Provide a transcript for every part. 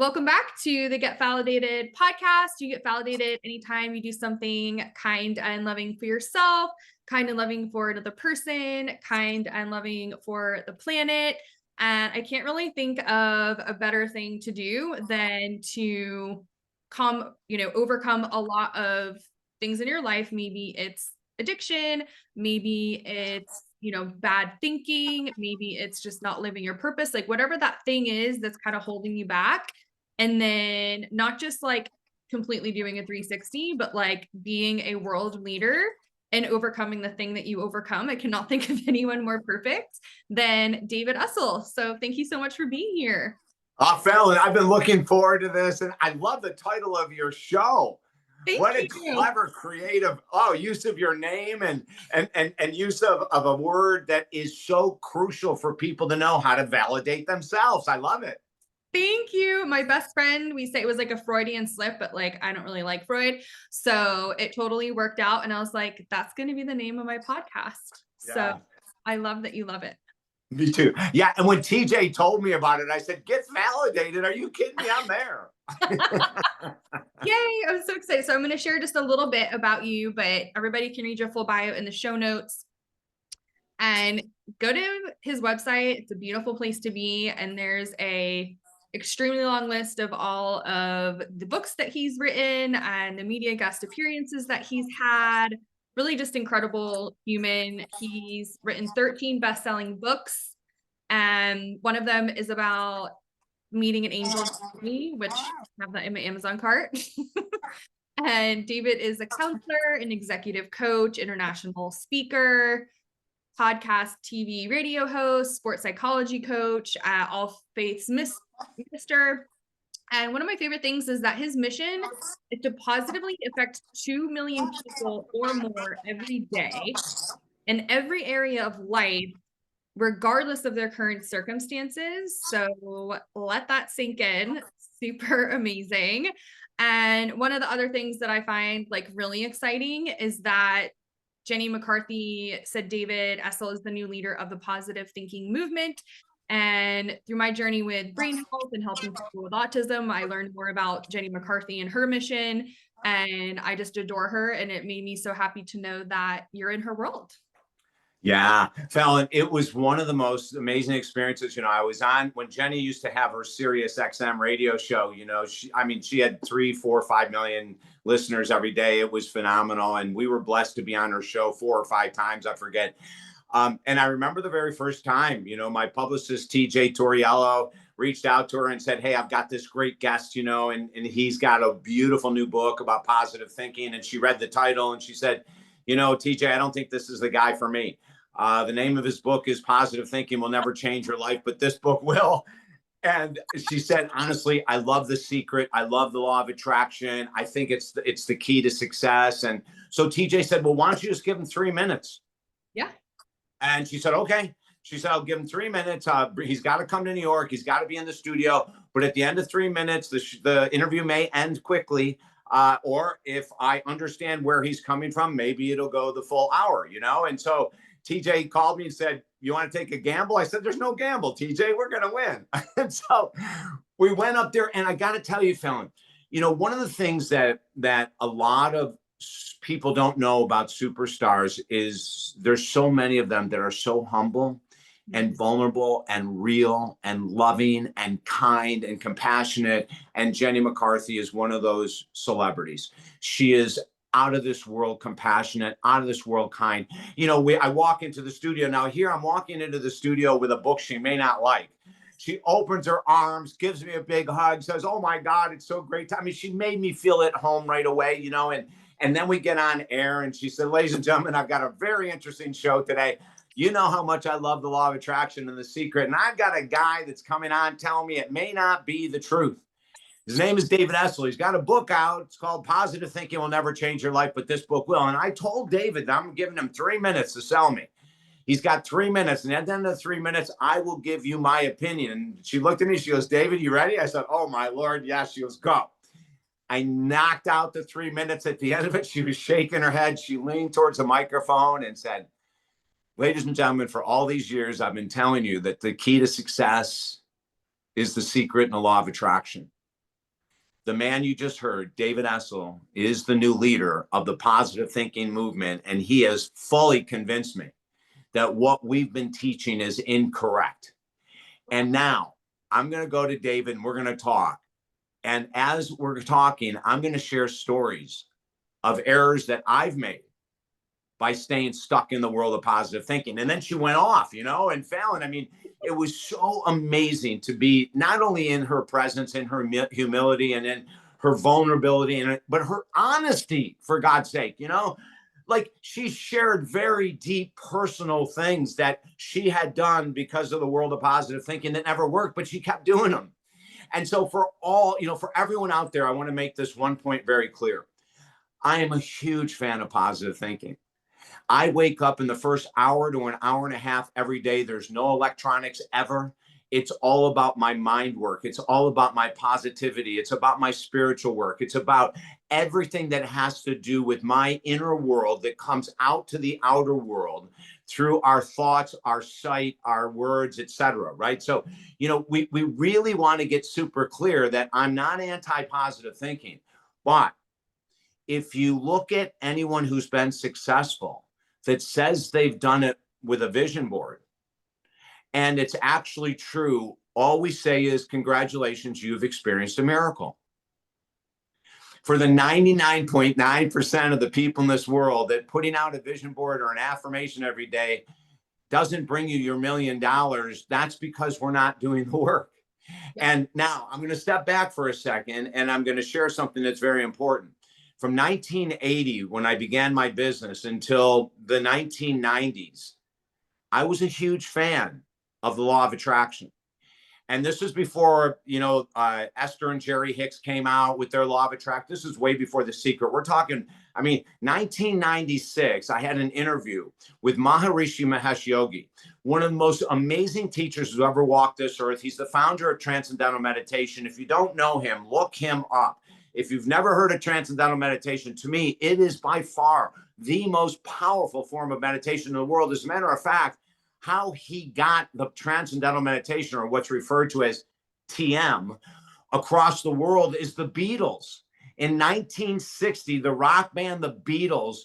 Welcome back to the Get Validated podcast. You get validated anytime you do something kind and loving for yourself, kind and loving for another person, kind and loving for the planet. And I can't really think of a better thing to do than to overcome a lot of things in your life. Maybe it's addiction, maybe it's bad thinking, maybe it's just not living your purpose, like whatever that thing is that's kind of holding you back. And then not just like completely doing a 360, but like being a world leader and overcoming the thing that you overcome. I cannot think of anyone more perfect than David Essel. So thank you so much for being here. Fallon, I've been looking forward to this, and I love the title of your show. What a clever, creative use of your name and use of a word that is so crucial for people to know how to validate themselves. I love it. Thank you. My best friend, we say it was like a Freudian slip, but like I don't really like Freud. So it totally worked out. And I was like, that's going to be the name of my podcast. Yeah. So I love that you love it. Me too. Yeah. And when TJ told me about it, I said, get validated. Are you kidding me? I'm there. Yay. I'm so excited. So I'm going to share just a little bit about you, but everybody can read your full bio in the show notes. And go to his website. It's a beautiful place to be. And there's a extremely long list of all of the books that he's written and the media guest appearances that he's had. Really just incredible human. He's written 13 best-selling books, and one of them is about meeting an angel, which I have that in my Amazon cart. And David is a counselor, an executive coach, international speaker, podcast, TV, radio host, sports psychology coach, all faiths minister. And one of my favorite things is that his mission is to positively affect 2 million people or more every day in every area of life, regardless of their current circumstances. So let that sink in. Super amazing. And one of the other things that I find like really exciting is that Jenny McCarthy said David Essel is the new leader of the positive thinking movement. And through my journey with brain health and helping people with autism, I learned more about Jenny McCarthy and her mission. And I just adore her. And it made me so happy to know that you're in her world. Yeah, Fallon, it was one of the most amazing experiences. I was on when Jenny used to have her Sirius XM radio show. She had 3, 4, 5 million listeners every day. It was phenomenal. And we were blessed to be on her show 4 or 5 times, I forget. And I remember the very first time, my publicist, TJ Torriello, reached out to her and said, hey, I've got this great guest, and he's got a beautiful new book about positive thinking. And she read the title and she said, TJ, I don't think this is the guy for me. The name of his book is Positive Thinking Will Never Change Your Life, but this book will. And she said, honestly, I love The Secret. I love the law of attraction. I think it's the key to success. And so TJ said, well, why don't you just give him 3 minutes? Yeah. And she said, okay. She said, I'll give him 3 minutes. He's got to come to New York. He's got to be in the studio. But at the end of 3 minutes, the interview may end quickly. Or if I understand where he's coming from, maybe it'll go the full hour, And so TJ called me and said, you want to take a gamble? I said, there's no gamble, TJ. We're going to win. And so we went up there. And I got to tell you, Fallon, one of the things that a lot of people don't know about superstars is there's so many of them that are so humble and vulnerable and real and loving and kind and compassionate. And Jenny McCarthy is one of those celebrities. She is out of this world compassionate, out of this world kind. I walk into the studio. Now here I'm walking into the studio with a book she may not like. She opens her arms, gives me a big hug, says, oh my God, it's so great. She made me feel at home right away, and then we get on air and she said, ladies and gentlemen, I've got a very interesting show today. You know how much I love the law of attraction and The Secret. And I've got a guy that's coming on telling me it may not be the truth. His name is David Essel. He's got a book out. It's called Positive Thinking Will Never Change Your Life, but this book will. And I told David that I'm giving him 3 minutes to sell me. He's got 3 minutes. And at the end of the 3 minutes, I will give you my opinion. And she looked at me. She goes, David, you ready? I said, oh, my Lord. Yes. She goes, go. I knocked out the 3 minutes. At the end of it, she was shaking her head. She leaned towards the microphone and said, ladies and gentlemen, for all these years, I've been telling you that the key to success is The Secret and the law of attraction. The man you just heard, David Essel, is the new leader of the positive thinking movement. And he has fully convinced me that what we've been teaching is incorrect. And now I'm going to go to David and we're going to talk. And as we're talking, I'm going to share stories of errors that I've made by staying stuck in the world of positive thinking. And then she went off, and Fallon, I mean, it was so amazing to be not only in her presence, in her humility and in her vulnerability, but her honesty, for God's sake, like she shared very deep personal things that she had done because of the world of positive thinking that never worked, but she kept doing them. And so for everyone out there, I want to make this one point very clear. I am a huge fan of positive thinking. I wake up in the first hour to an hour and a half every day. There's no electronics ever. It's all about my mind work. It's all about my positivity. It's about my spiritual work. It's about everything that has to do with my inner world that comes out to the outer world through our thoughts, our sight, our words, etc. Right? So, we really want to get super clear that I'm not anti-positive thinking, but if you look at anyone who's been successful that says they've done it with a vision board, and it's actually true, all we say is, congratulations, you've experienced a miracle. For the 99.9% of the people in this world that putting out a vision board or an affirmation every day doesn't bring you your $1 million, that's because we're not doing the work. Yep. And now I'm going to step back for a second and I'm going to share something that's very important. From 1980, when I began my business, until the 1990s, I was a huge fan of the law of attraction. And this is before, Esther and Jerry Hicks came out with their law of attraction. This is way before The Secret. We're talking, 1996, I had an interview with Maharishi Mahesh Yogi, one of the most amazing teachers who ever walked this earth. He's the founder of Transcendental Meditation. If you don't know him, look him up. If you've never heard of Transcendental Meditation, to me, it is by far the most powerful form of meditation in the world. As a matter of fact, how he got the Transcendental Meditation, or what's referred to as TM, across the world is the Beatles. In 1960, the rock band The Beatles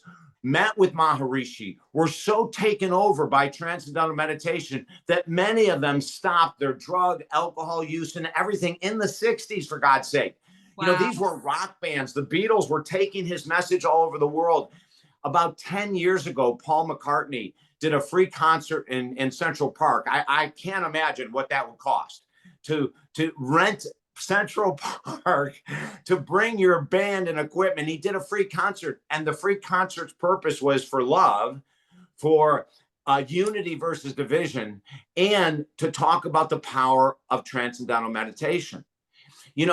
met with Maharishi, were so taken over by Transcendental Meditation that many of them stopped their drug, alcohol use, and everything in the 60s, for God's sake. Wow. These were rock bands. The Beatles were taking his message all over the world. About 10 years ago, Paul McCartney did a free concert in Central Park. I can't imagine what that would cost to rent Central Park to bring your band and equipment. He did a free concert, and the free concert's purpose was for love, for unity versus division, and to talk about the power of transcendental meditation.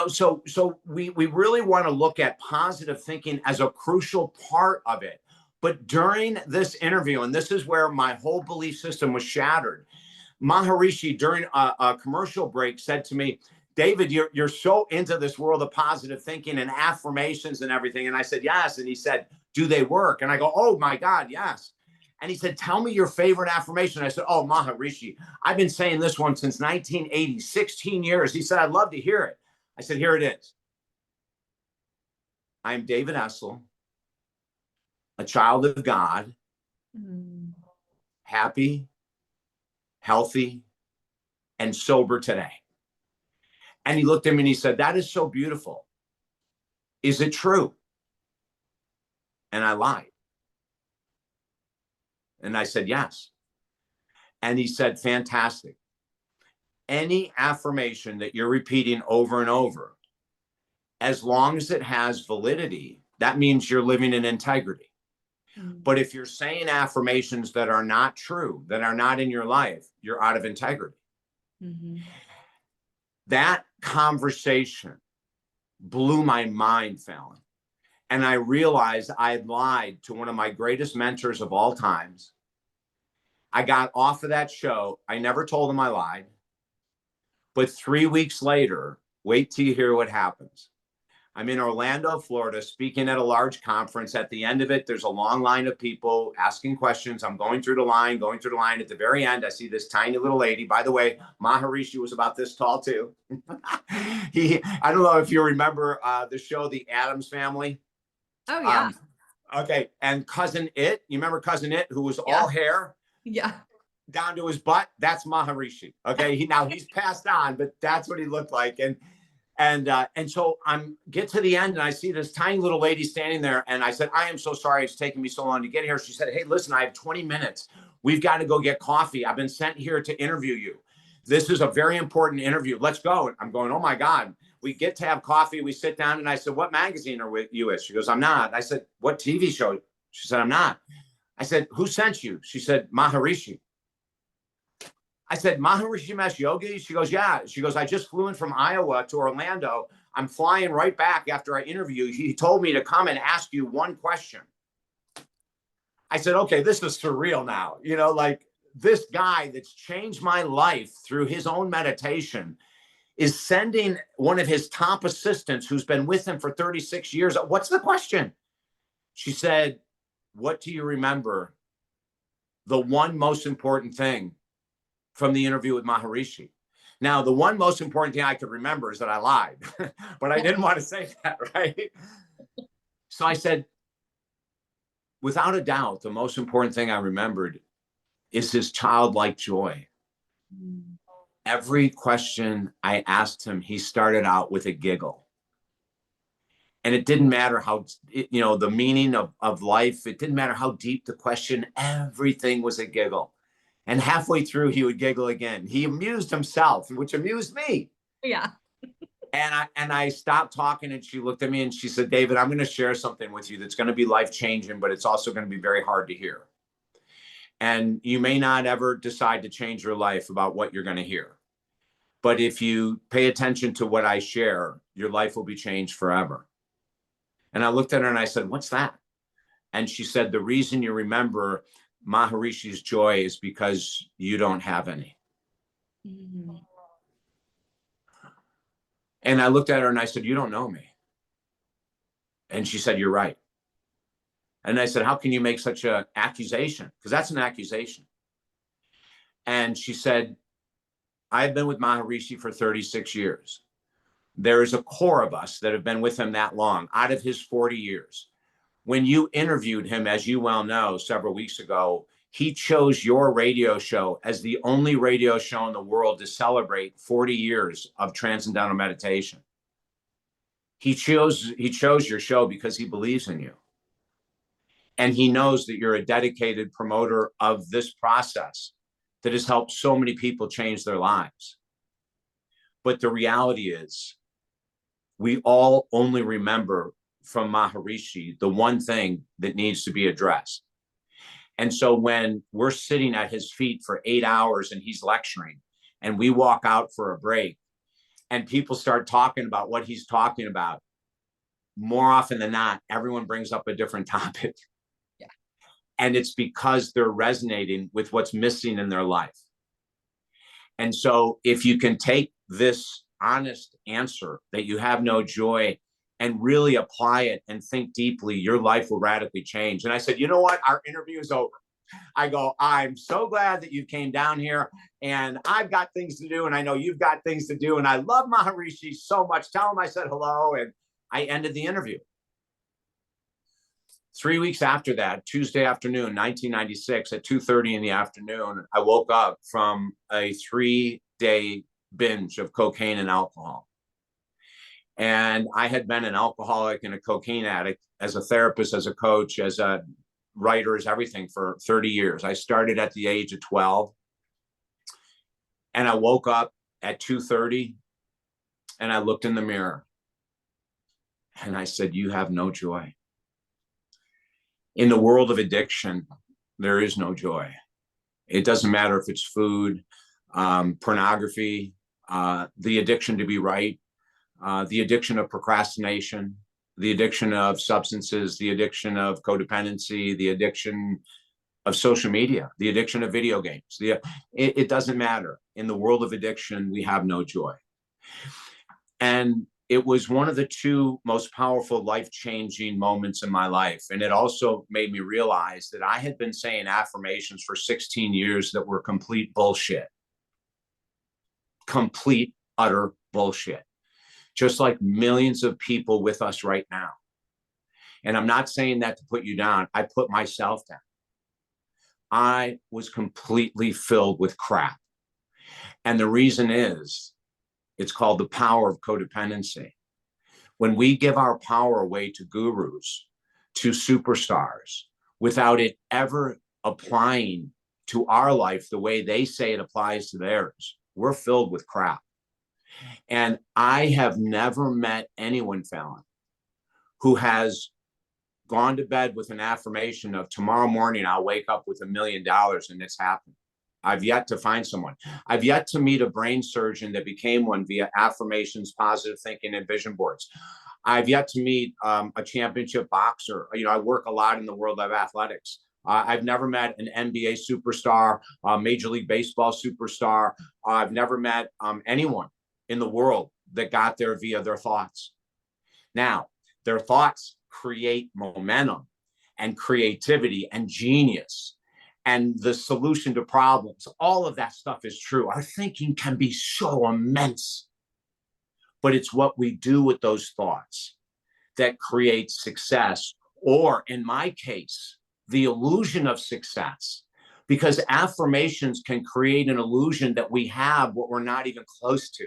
So we really want to look at positive thinking as a crucial part of it. But during this interview, and this is where my whole belief system was shattered, Maharishi, during a commercial break, said to me, David, you're so into this world of positive thinking and affirmations and everything. And I said, yes. And he said, do they work? And I go, oh my God, yes. And he said, tell me your favorite affirmation. I said, oh, Maharishi, I've been saying this one since 1980, 16 years. He said, I'd love to hear it. I said, here it is. I'm David Essel, a child of God, happy, healthy, and sober today. And he looked at me and he said, that is so beautiful. Is it true? And I lied. And I said, yes. And he said, fantastic. Any affirmation that you're repeating over and over, as long as it has validity, that means you're living in integrity. But if you're saying affirmations that are not true, that are not in your life, you're out of integrity. That conversation blew my mind, Fallon. And I realized I had lied to one of my greatest mentors of all times. I got off of that show. I never told him I lied. But 3 weeks later, wait till you hear what happens. I'm in Orlando, Florida, speaking at a large conference. At the end of it, there's a long line of people asking questions. I'm going through the line, going through the line. At the very end, I see this tiny little lady. By the way, Maharishi was about this tall too. I don't know if you remember the show, The Addams Family. Oh, yeah. Okay. And Cousin It, you remember Cousin It, who was Yeah. all hair? Yeah. Down to his butt. That's Maharishi. Okay. He's passed on, but that's what he looked like. And so I'm get to the end and I see this tiny little lady standing there. And I said, I am so sorry it's taking me so long to get here. She said, hey, listen, I have 20 minutes. We've got to go get coffee. I've been sent here to interview you. This is a very important interview. Let's go. And I'm going, oh my God. We get to have coffee. We sit down and I said, what magazine are you with? She goes, I'm not. I said, what TV show? She said, I'm not. I said, who sent you? She said, Maharishi. I said, Maharishi Mahesh Yogi? She goes, yeah. She goes, I just flew in from Iowa to Orlando. I'm flying right back after I interview you. He told me to come and ask you one question. I said, okay, this is surreal now. Like this guy that's changed my life through his own meditation is sending one of his top assistants who's been with him for 36 years. What's the question? She said, what do you remember? The one most important thing from the interview with Maharishi. Now, the one most important thing I could remember is that I lied, but I didn't want to say that, right? So I said, without a doubt, the most important thing I remembered is his childlike joy. Every question I asked him, he started out with a giggle. And it didn't matter how, the meaning of life, it didn't matter how deep the question, everything was a giggle. And halfway through, he would giggle again. He amused himself, which amused me. Yeah. And I stopped talking and she looked at me and she said, David, I'm going to share something with you that's going to be life-changing, but it's also going to be very hard to hear. And you may not ever decide to change your life about what you're going to hear. But if you pay attention to what I share, your life will be changed forever. And I looked at her and I said, what's that? And she said, the reason you remember Maharishi's joy is because you don't have any. Mm-hmm. And I looked at her and I said, you don't know me. And she said, you're right. And I said, how can you make such an accusation? Because that's an accusation. And she said, I've been with Maharishi for 36 years. There is a core of us that have been with him that long, out of his 40 years. When you interviewed him, as you well know, several weeks ago, he chose your radio show as the only radio show in the world to celebrate 40 years of transcendental meditation. He chose your show because he believes in you. And he knows that you're a dedicated promoter of this process that has helped so many people change their lives. But the reality is, we all only remember from Maharishi the one thing that needs to be addressed. And so when we're sitting at his feet for 8 hours and he's lecturing and we walk out for a break and people start talking about what he's talking about, more often than not, everyone brings up a different topic. Yeah. And it's because they're resonating with what's missing in their life. And so if you can take this honest answer that you have no joy and really apply it and think deeply, your life will radically change. And I said, you know what? Our interview is over. I go, I'm so glad that you came down here and I've got things to do. And I know you've got things to do. And I love Maharishi so much. Tell him I said hello. And I ended the interview. 3 weeks after that, Tuesday afternoon, 1996 at 2:30 in the afternoon, I woke up from a 3-day binge of cocaine and alcohol. And I had been an alcoholic and a cocaine addict as a therapist, as a coach, as a writer, as everything for 30 years. I started at the age of 12. And I woke up at 2:30 and I looked in the mirror and I said, you have no joy. In the world of addiction, there is no joy. It doesn't matter if it's food, pornography, the addiction to be right, the addiction of procrastination, the addiction of substances, the addiction of codependency, the addiction of social media, the addiction of video games. It doesn't matter. In the world of addiction, we have no joy. And it was one of the two most powerful, life-changing moments in my life. And it also made me realize that I had been saying affirmations for 16 years that were complete bullshit. Complete, utter bullshit. Just like millions of people with us right now. And I'm not saying that to put you down. I put myself down. I was completely filled with crap. And the reason is, it's called the power of codependency. When we give our power away to gurus, to superstars, without it ever applying to our life the way they say it applies to theirs, we're filled with crap. And I have never met anyone, Fallon, who has gone to bed with an affirmation of tomorrow morning, I'll wake up with $1 million, and it's happened. I've yet to find someone. I've yet to meet a brain surgeon that became one via affirmations, positive thinking, and vision boards. I've yet to meet a championship boxer. You know, I work a lot in the world of athletics. I've never met an NBA superstar, Major League Baseball superstar. I've never met anyone in the world that got there via their thoughts. Now, their thoughts create momentum and creativity and genius and the solution to problems. All of that stuff is true. Our thinking can be so immense, but it's what we do with those thoughts that creates success, or in my case, the illusion of success, because affirmations can create an illusion that we have what we're not even close to.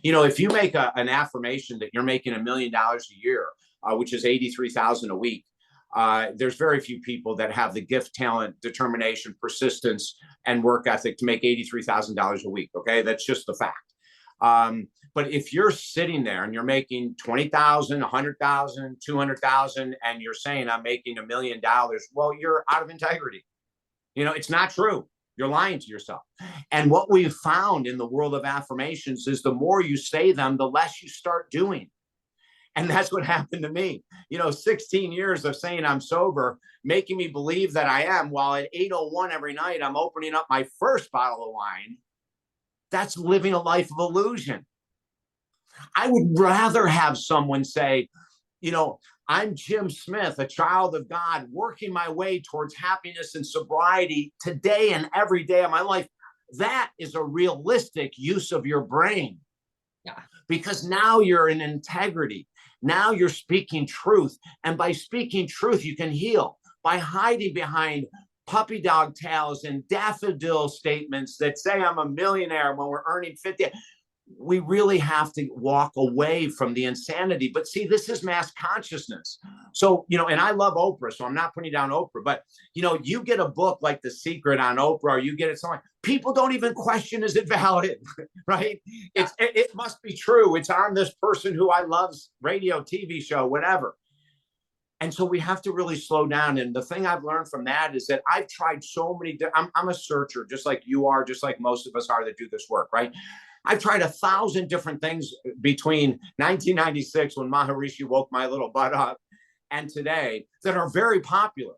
You know, if you make an affirmation that you're making $1 million a year, which is 83,000 a week, there's very few people that have the gift, talent, determination, persistence, and work ethic to make $83,000 a week. Okay, that's just the fact. But if you're sitting there and you're making 20,000, 100,000, 200,000, and you're saying I'm making $1 million, well, you're out of integrity. You know, it's not true. You're lying to yourself. And what we've found in the world of affirmations is the more you say them, the less you start doing. And that's what happened to me. You know, 16 years of saying I'm sober, making me believe that I am, while at 8:01 every night, I'm opening up my first bottle of wine. That's living a life of illusion. I would rather have someone say, you know, I'm Jim Smith, a child of God, working my way towards happiness and sobriety today and every day of my life. That is a realistic use of your brain. Yeah. Because now you're in integrity. Now you're speaking truth. And by speaking truth, you can heal. By hiding behind puppy dog tails and daffodil statements that say I'm a millionaire when we're earning 50, we really have to walk away from the insanity. But see, this is mass consciousness. So, you know, and I love Oprah, so I'm not putting down Oprah, but, you know, you get a book like The Secret on Oprah, or you get it somewhere, people don't even question, is it valid, right? It must be true. It's on this person who I love's radio, TV show, whatever. And so we have to really slow down. And the thing I've learned from that is that I've tried so many, I'm a searcher, just like you are, just like most of us are that do this work, right? I've tried 1,000 different things between 1996, when Maharishi woke my little butt up, and today that are very popular.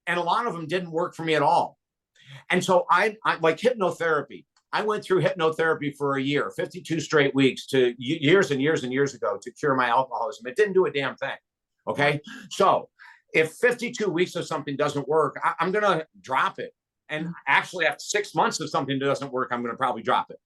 And a lot of them didn't work for me at all. And so I like hypnotherapy. I went through hypnotherapy for a year, 52 straight weeks, to years and years and years ago, to cure my alcoholism. It didn't do a damn thing. Okay. So if 52 weeks of something doesn't work, I'm going to drop it. And actually, after 6 months of something that doesn't work, I'm going to probably drop it.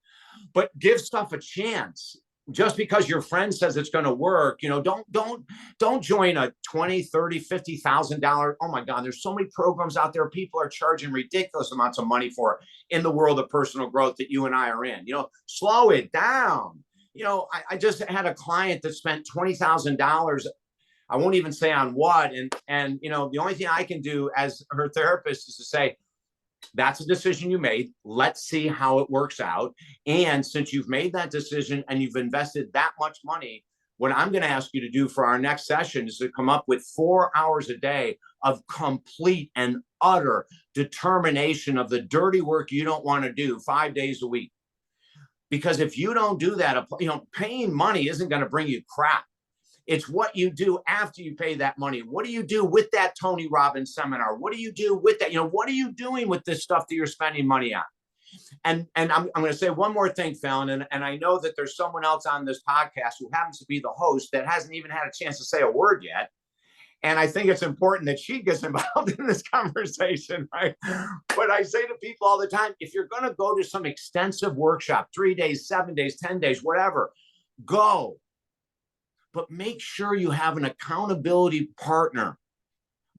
But give stuff a chance. Just because your friend says it's going to work, you know, don't join a $20,000, $30,000, $50,000. Oh my God, there's so many programs out there. People are charging ridiculous amounts of money for in the world of personal growth that you and I are in. You know, slow it down. You know, I just had a client that spent $20,000. I won't even say on what. And you know, the only thing I can do as her therapist is to say, that's a decision you made. Let's see how it works out. And since you've made that decision and you've invested that much money, what I'm going to ask you to do for our next session is to come up with 4 hours a day of complete and utter determination of the dirty work you don't want to do 5 days a week. Because if you don't do that, you know, paying money isn't going to bring you crap. It's what you do after you pay that money. What do you do with that Tony Robbins seminar? What do you do with that? You know, what are you doing with this stuff that you're spending money on? And I'm going to say one more thing, Fallon, and I know that there's someone else on this podcast who happens to be the host that hasn't even had a chance to say a word yet. And I think it's important that she gets involved in this conversation, right? But I say to people all the time, if you're going to go to some extensive workshop, 3 days, 7 days, 10 days, whatever, go. But make sure you have an accountability partner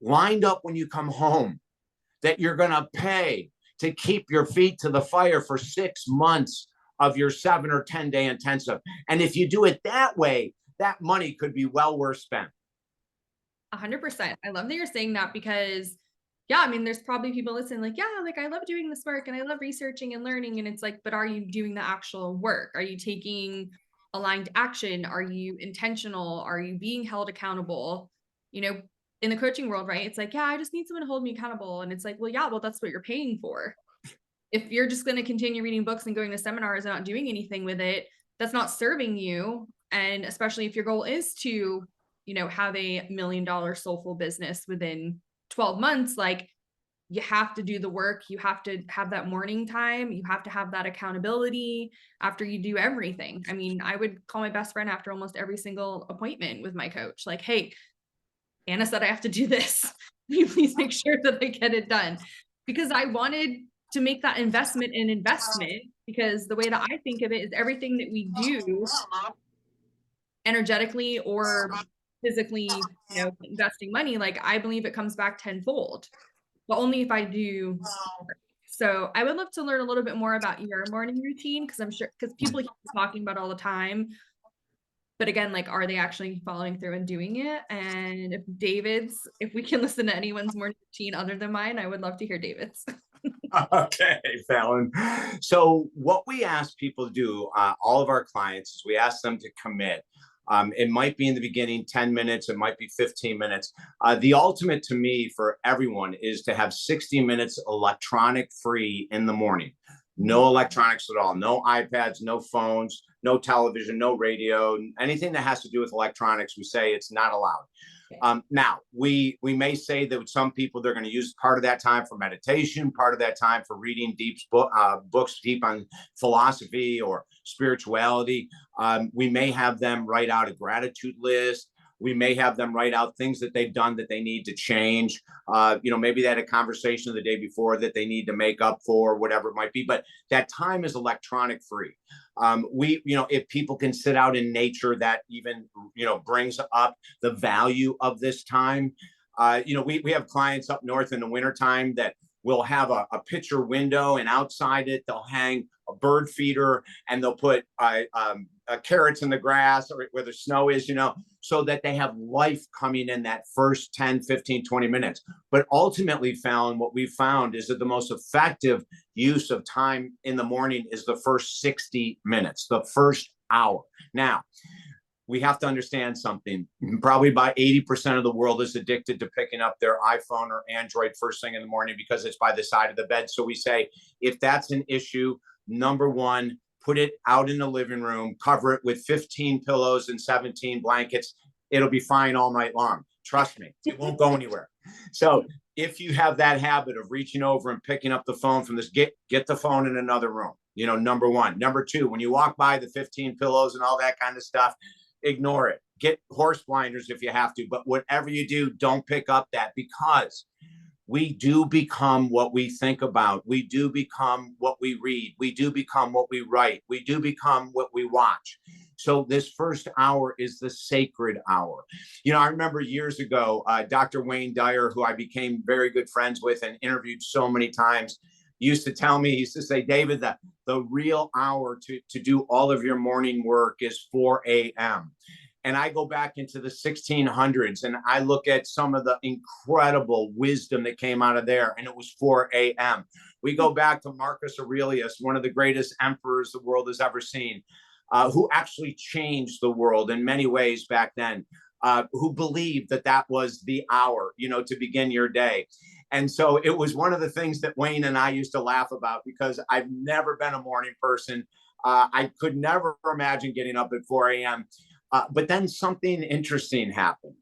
lined up when you come home that you're going to pay to keep your feet to the fire for 6 months of your 7 or 10 day intensive. And if you do it that way, that money could be well worth spent. 100%. I love that you're saying that because, yeah, I mean, there's probably people listening like, yeah, like I love doing this work and I love researching and learning. And it's like, but are you doing the actual work? Are you taking aligned action? Are you intentional? Are you being held accountable? You know, in the coaching world, right? It's like, yeah, I just need someone to hold me accountable. And it's like, well, yeah, well, that's what you're paying for. If you're just going to continue reading books and going to seminars and not doing anything with it, that's not serving you. And especially if your goal is to, you know, have a $1 million soulful business within 12 months, like you have to do the work. You have to have that morning time. You have to have that accountability after you do everything. I mean, I would call my best friend after almost every single appointment with my coach. Like, hey, Anna said I have to do this. Can you please make sure that I get it done? Because I wanted to make that investment an investment, because the way that I think of it is everything that we do energetically or physically, you know, investing money, like I believe it comes back tenfold, but only if I do. So I would love to learn a little bit more about your morning routine, because I'm sure, because people keep talking about all the time, but again, like, are they actually following through and doing it? And if we can listen to anyone's morning routine other than mine, I would love to hear David's. Okay, Fallon. So what we ask people to do, all of our clients, is we ask them to commit. It might be in the beginning 10 minutes, it might be 15 minutes. The ultimate to me for everyone is to have 60 minutes electronic free in the morning. No electronics at all, no iPads, no phones, no television, no radio, anything that has to do with electronics, we say it's not allowed. Now, we may say that some people, they're going to use part of that time for meditation, part of that time for reading books deep on philosophy or spirituality. We may have them write out a gratitude list. We may have them write out things that they've done that they need to change. Maybe they had a conversation the day before that they need to make up for, whatever it might be. But that time is electronic free. If people can sit out in nature, that even, brings up the value of this time. We have clients up north in the wintertime that will have a picture window, and outside it, they'll hang a bird feeder, and they'll put carrots in the grass or where the snow is, so that they have life coming in that first 10, 15, 20 minutes. But ultimately, Fallon, what we found is that the most effective use of time in the morning is the first 60 minutes, the first hour. Now, we have to understand something. Probably about 80% of the world is addicted to picking up their iPhone or Android first thing in the morning because it's by the side of the bed. So we say, if that's an issue, number one, put it out in the living room, cover it with 15 pillows and 17 blankets. It'll be fine all night long. Trust me, it won't go anywhere. So if you have that habit of reaching over and picking up the phone from this, get the phone in another room, number one. Number two, when you walk by the 15 pillows and all that kind of stuff, ignore it. Get horse blinders if you have to, but whatever you do, don't pick up that, because we do become what we think about. We do become what we read. We do become what we write. We do become what we watch. So this first hour is the sacred hour. I remember years ago, Dr. Wayne Dyer, who I became very good friends with and interviewed so many times, used to tell me, he used to say, David, the real hour to do all of your morning work is 4 a.m. And I go back into the 1600s and I look at some of the incredible wisdom that came out of there, and it was 4 a.m. We go back to Marcus Aurelius, one of the greatest emperors the world has ever seen, who actually changed the world in many ways back then, who believed that was the hour, to begin your day. And so it was one of the things that Wayne and I used to laugh about, because I've never been a morning person. I could never imagine getting up at 4 a.m. But then something interesting happened.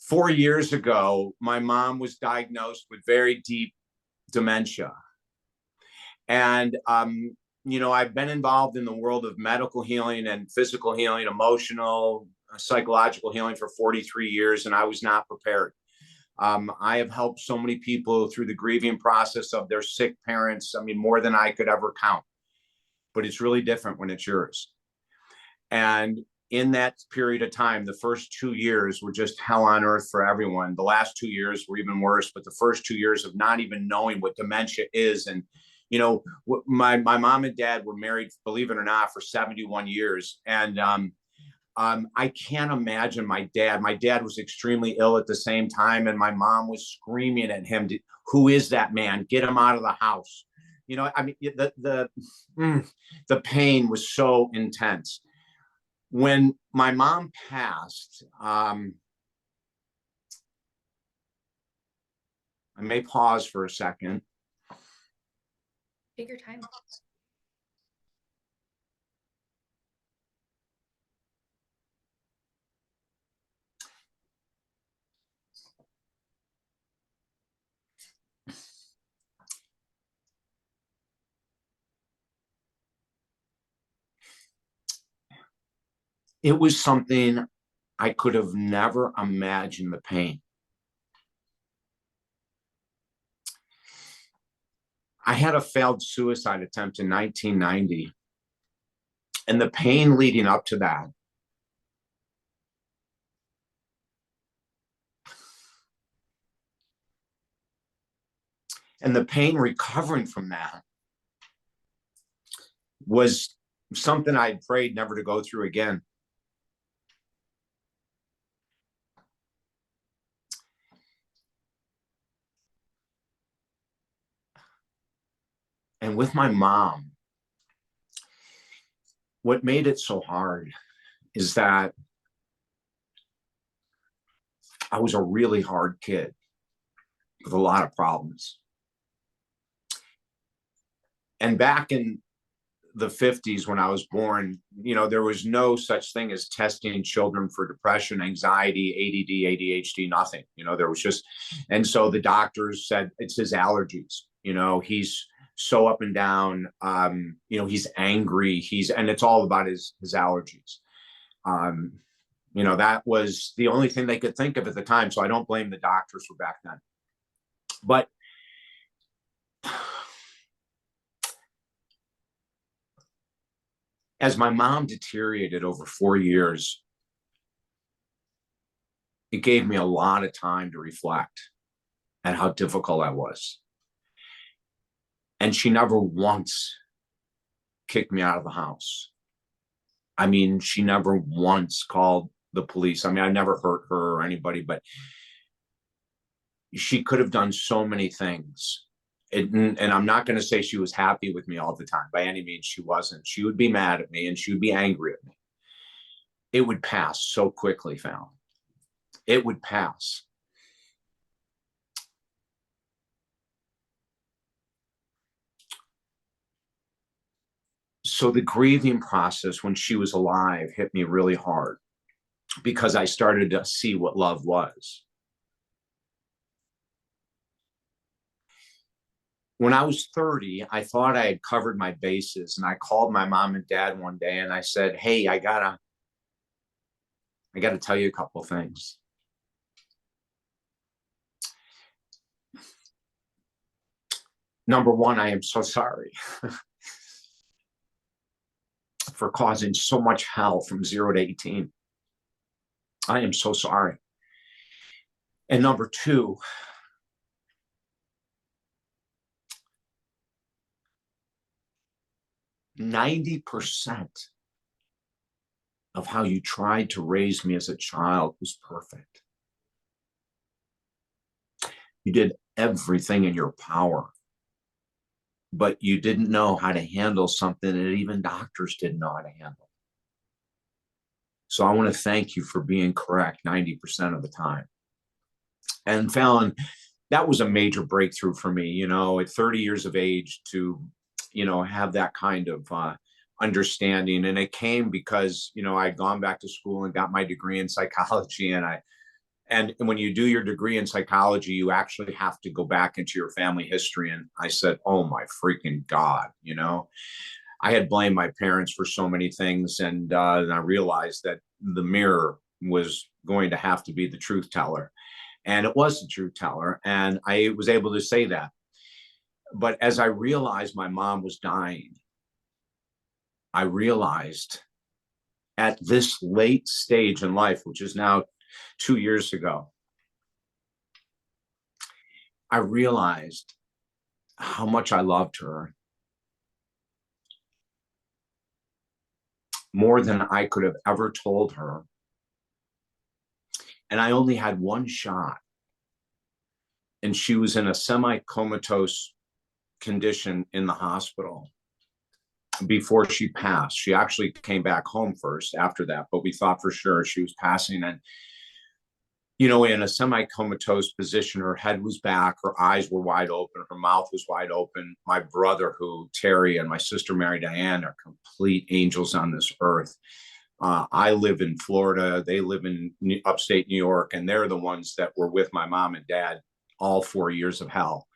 4 years ago, my mom was diagnosed with very deep dementia. And, I've been involved in the world of medical healing and physical healing, emotional, psychological healing for 43 years, and I was not prepared. I have helped so many people through the grieving process of their sick parents. I mean, more than I could ever count, but it's really different when it's yours. And in that period of time, the first 2 years were just hell on earth for everyone. The last 2 years were even worse, but the first 2 years of not even knowing what dementia is. And, my mom and dad were married, believe it or not, for 71 years. And I can't imagine my dad. My dad was extremely ill at the same time, and my mom was screaming at him, "Who is that man? Get him out of the house." I mean, the pain was so intense. When my mom passed, I may pause for a second. Take your time. It was something I could have never imagined, the pain. I had a failed suicide attempt in 1990, and the pain leading up to that, and the pain recovering from that, was something I prayed never to go through again. And with my mom, what made it so hard is that I was a really hard kid with a lot of problems. And back in the 50s, when I was born, there was no such thing as testing children for depression, anxiety, ADD, ADHD, nothing. There was just, and so the doctors said it's his allergies. He's so up and down. He's angry. And it's all about his allergies. That was the only thing they could think of at the time. So I don't blame the doctors for back then. But as my mom deteriorated over 4 years, it gave me a lot of time to reflect at how difficult that was. And she never once kicked me out of the house. I mean, she never once called the police. I mean, I never hurt her or anybody, but she could have done so many things. And I'm not going to say she was happy with me all the time. By any means, she wasn't. She would be mad at me and she would be angry at me. It would pass so quickly, Fallon. It would pass. So the grieving process when she was alive hit me really hard because I started to see what love was. When I was 30, I thought I had covered my bases, and I called my mom and dad one day and I said, "Hey, I gotta tell you a couple of things." Number one, I am so sorry for causing so much hell from 0 to 18. I am so sorry. And number two, %90 of how you tried to raise me as a child was perfect. You did everything in your power, but you didn't know how to handle something that even doctors didn't know how to handle. So I want to thank you for being correct 90% of the time. And Fallon, that was a major breakthrough for me, at 30 years of age to, have that kind of understanding. And it came because, I'd gone back to school and got my degree in psychology, and and when you do your degree in psychology, you actually have to go back into your family history. And I said, oh my freaking God, you know, I had blamed my parents for so many things. And I realized that the mirror was going to have to be the truth teller. And it was the truth teller. And I was able to say that. But as I realized my mom was dying, I realized at this late stage in life, which is now 2 years ago, I realized how much I loved her more than I could have ever told her. And I only had one shot. And she was in a semi-comatose condition in the hospital before she passed. She actually came back home first after that, but we thought for sure she was passing. And, you know, in a semi-comatose position, her head was back, her eyes were wide open, her mouth was wide open. My brother, Terry, and my sister, Mary Diane, are complete angels on this earth. I live in Florida. They live in upstate New York, and they're the ones that were with my mom and dad all 4 years of hell.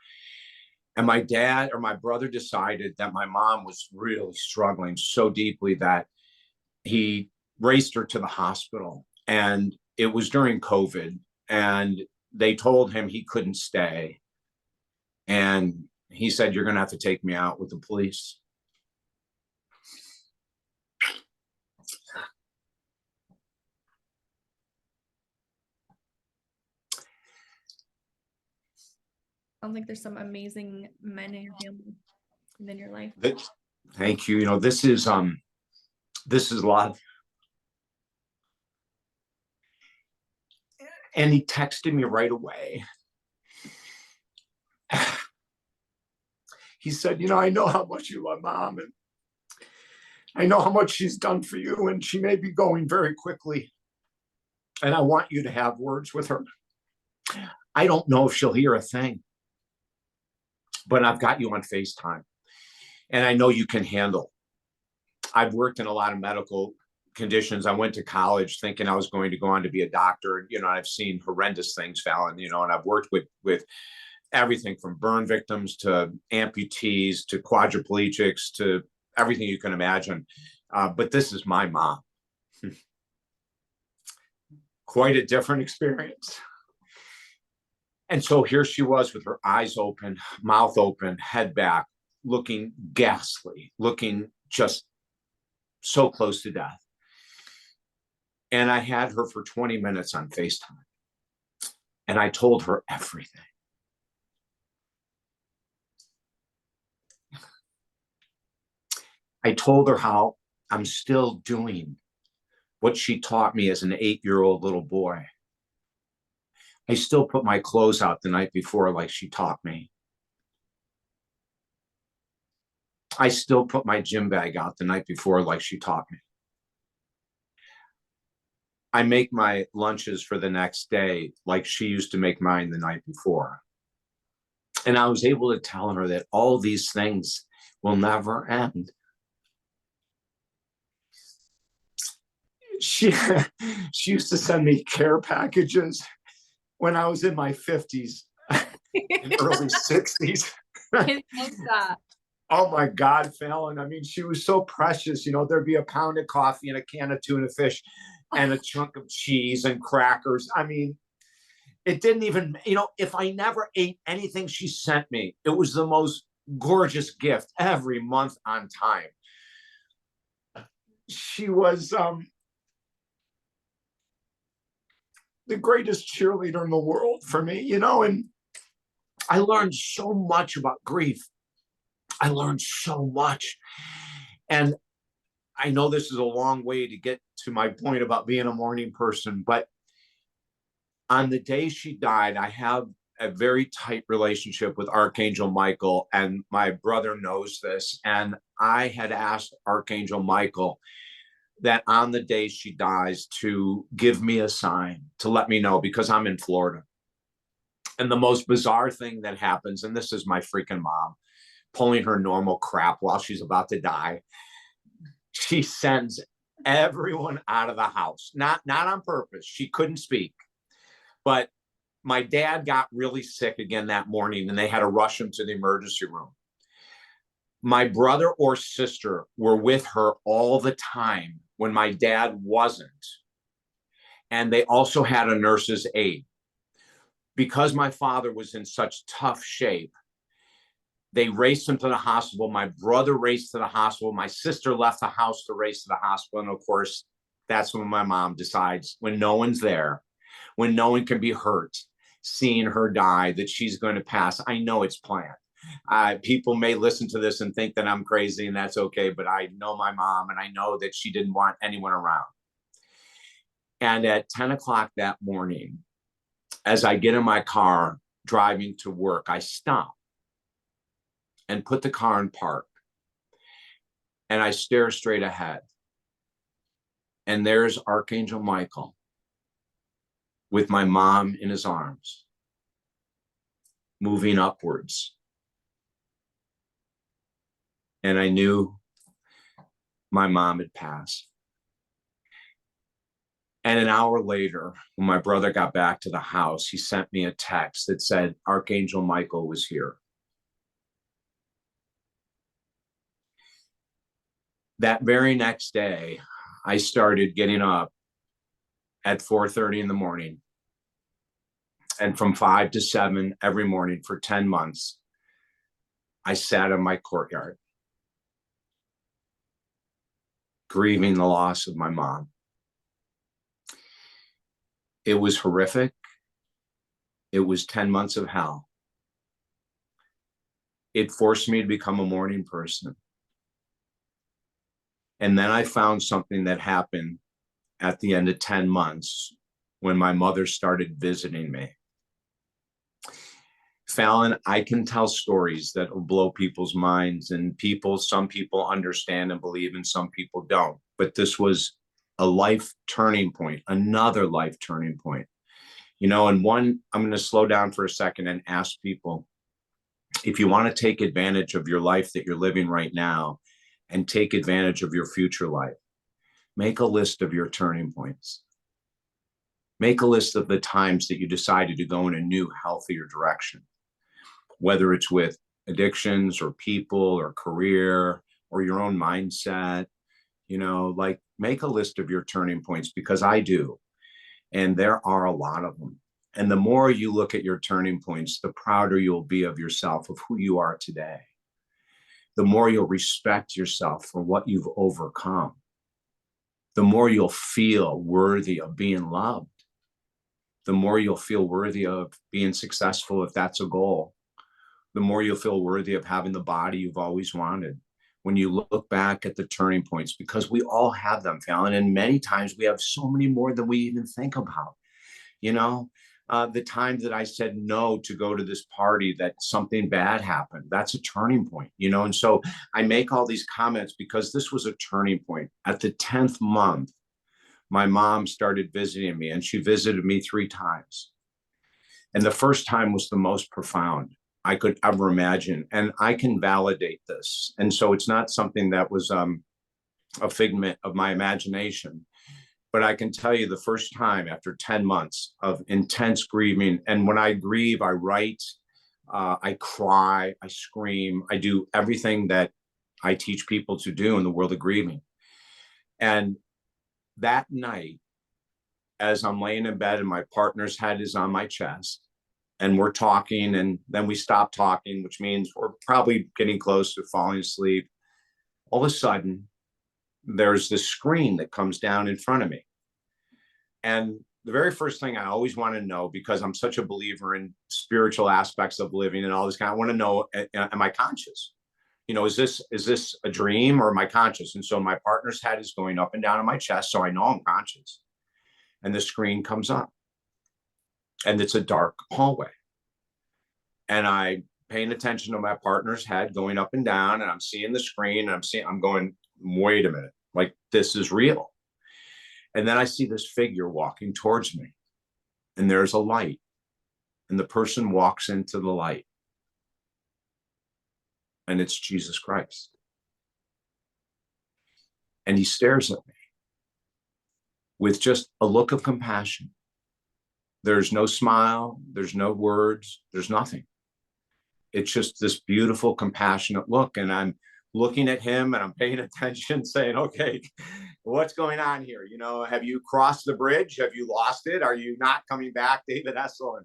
And my brother decided that my mom was really struggling so deeply that he raced her to the hospital. And it was during COVID, and they told him he couldn't stay. And he said, you're going to have to take me out with the police. Sounds like there's some amazing men in your family and in your life. Thank you. You know, this is love. And he texted me right away. He said, you know, I know how much you love Mom, and I know how much she's done for you, and she may be going very quickly. And I want you to have words with her. I don't know if she'll hear a thing, but I've got you on FaceTime, and I know you can handle. I've worked in a lot of medical conditions. I went to college thinking I was going to go on to be a doctor. You know, I've seen horrendous things, Fallon, you know, and I've worked with everything from burn victims to amputees to quadriplegics to everything you can imagine. But this is my mom. Quite a different experience. And so here she was with her eyes open, mouth open, head back, looking ghastly, looking just so close to death. And I had her for 20 minutes on FaceTime. And I told her everything. I told her how I'm still doing what she taught me as an 8-year-old little boy. I still put my clothes out the night before like she taught me. I still put my gym bag out the night before like she taught me. I make my lunches for the next day like she used to make mine the night before. And I was able to tell her that all these things will never end. She used to send me care packages when I was in my 50s and early 60s. Oh my God, Fallon. I mean, she was so precious. You know, there'd be a pound of coffee and a can of tuna fish and a chunk of cheese and crackers. I mean, it didn't even, you know, if I never ate anything she sent me, it was the most gorgeous gift every month on time. She was the greatest cheerleader in the world for me, you know, and I learned so much about grief. I learned so much. And I know this is a long way to get to my point about being a morning person, but on the day she died, I have a very tight relationship with Archangel Michael, and my brother knows this. And I had asked Archangel Michael that on the day she dies to give me a sign, to let me know, because I'm in Florida. And the most bizarre thing that happens, and this is my freaking mom pulling her normal crap while she's about to die, she sends everyone out of the house, not on purpose. She couldn't speak, But my dad got really sick again that morning and they had to rush him to the emergency room. My brother or sister were with her all the time when my dad wasn't. And they also had a nurse's aide. Because my father was in such tough shape, they raced him to the hospital. My brother raced to the hospital. My sister left the house to race to the hospital. And of course, that's when my mom decides, when no one's there, when no one can be hurt, seeing her die, that she's going to pass. I know it's planned. People may listen to this and think that I'm crazy, and that's okay. But I know my mom, and I know that she didn't want anyone around. And at 10 o'clock that morning, as I get in my car driving to work, I stop and put the car in park. And I stare straight ahead. And there's Archangel Michael with my mom in his arms, moving upwards. And I knew my mom had passed. And an hour later, when my brother got back to the house, he sent me a text that said, Archangel Michael was here. That very next day, I started getting up at 4:30 in the morning. And from 5 to 7 every morning for 10 months, I sat in my courtyard, grieving the loss of my mom. It was horrific. It was 10 months of hell. It forced me to become a morning person. And then I found something that happened at the end of 10 months when my mother started visiting me. Fallon, I can tell stories that will blow people's minds, and some people understand and believe, and some people don't. But this was a life turning point, another life turning point. And I'm going to slow down for a second and ask people, if you want to take advantage of your life that you're living right now and take advantage of your future life, make a list of your turning points. Make a list of the times that you decided to go in a new, healthier direction, whether it's with addictions or people or career or your own mindset. Make a list of your turning points, because I do. And there are a lot of them. And the more you look at your turning points, the prouder you'll be of yourself, of who you are today. The more you'll respect yourself for what you've overcome. The more you'll feel worthy of being loved. The more you'll feel worthy of being successful, if that's a goal. The more you'll feel worthy of having the body you've always wanted. When you look back at the turning points, because we all have them, Fallon, and many times we have so many more than we even think about. The time that I said no to go to this party, that something bad happened, that's a turning point, and so I make all these comments because this was a turning point. At the 10th month, my mom started visiting me, and she visited me 3 times. And the first time was the most profound I could ever imagine. And I can validate this. And so it's not something that was a figment of my imagination. But I can tell you, the first time after 10 months of intense grieving, and when I grieve, I write, I cry, I scream, I do everything that I teach people to do in the world of grieving. And that night, as I'm laying in bed and my partner's head is on my chest, and we're talking, and then we stop talking, which means we're probably getting close to falling asleep. All of a sudden, there's this screen that comes down in front of me. And the very first thing I always want to know, because I'm such a believer in spiritual aspects of living and all this kind, I want to know, am I conscious? Is this a dream, or am I conscious? And so my partner's head is going up and down on my chest, so I know I'm conscious. And the screen comes up. And it's a dark hallway. And I'm paying attention to my partner's head going up and down, and I'm seeing the screen, and I'm going, wait a minute, like, this is real. And then I see this figure walking towards me, and there's a light, and the person walks into the light, and it's Jesus Christ. And he stares at me with just a look of compassion There's no smile. There's no words. There's nothing. It's just this beautiful, compassionate look. And I'm looking at him and I'm paying attention, saying, okay, what's going on here? You know, have you crossed the bridge? Have you lost it? Are you not coming back, David Essel?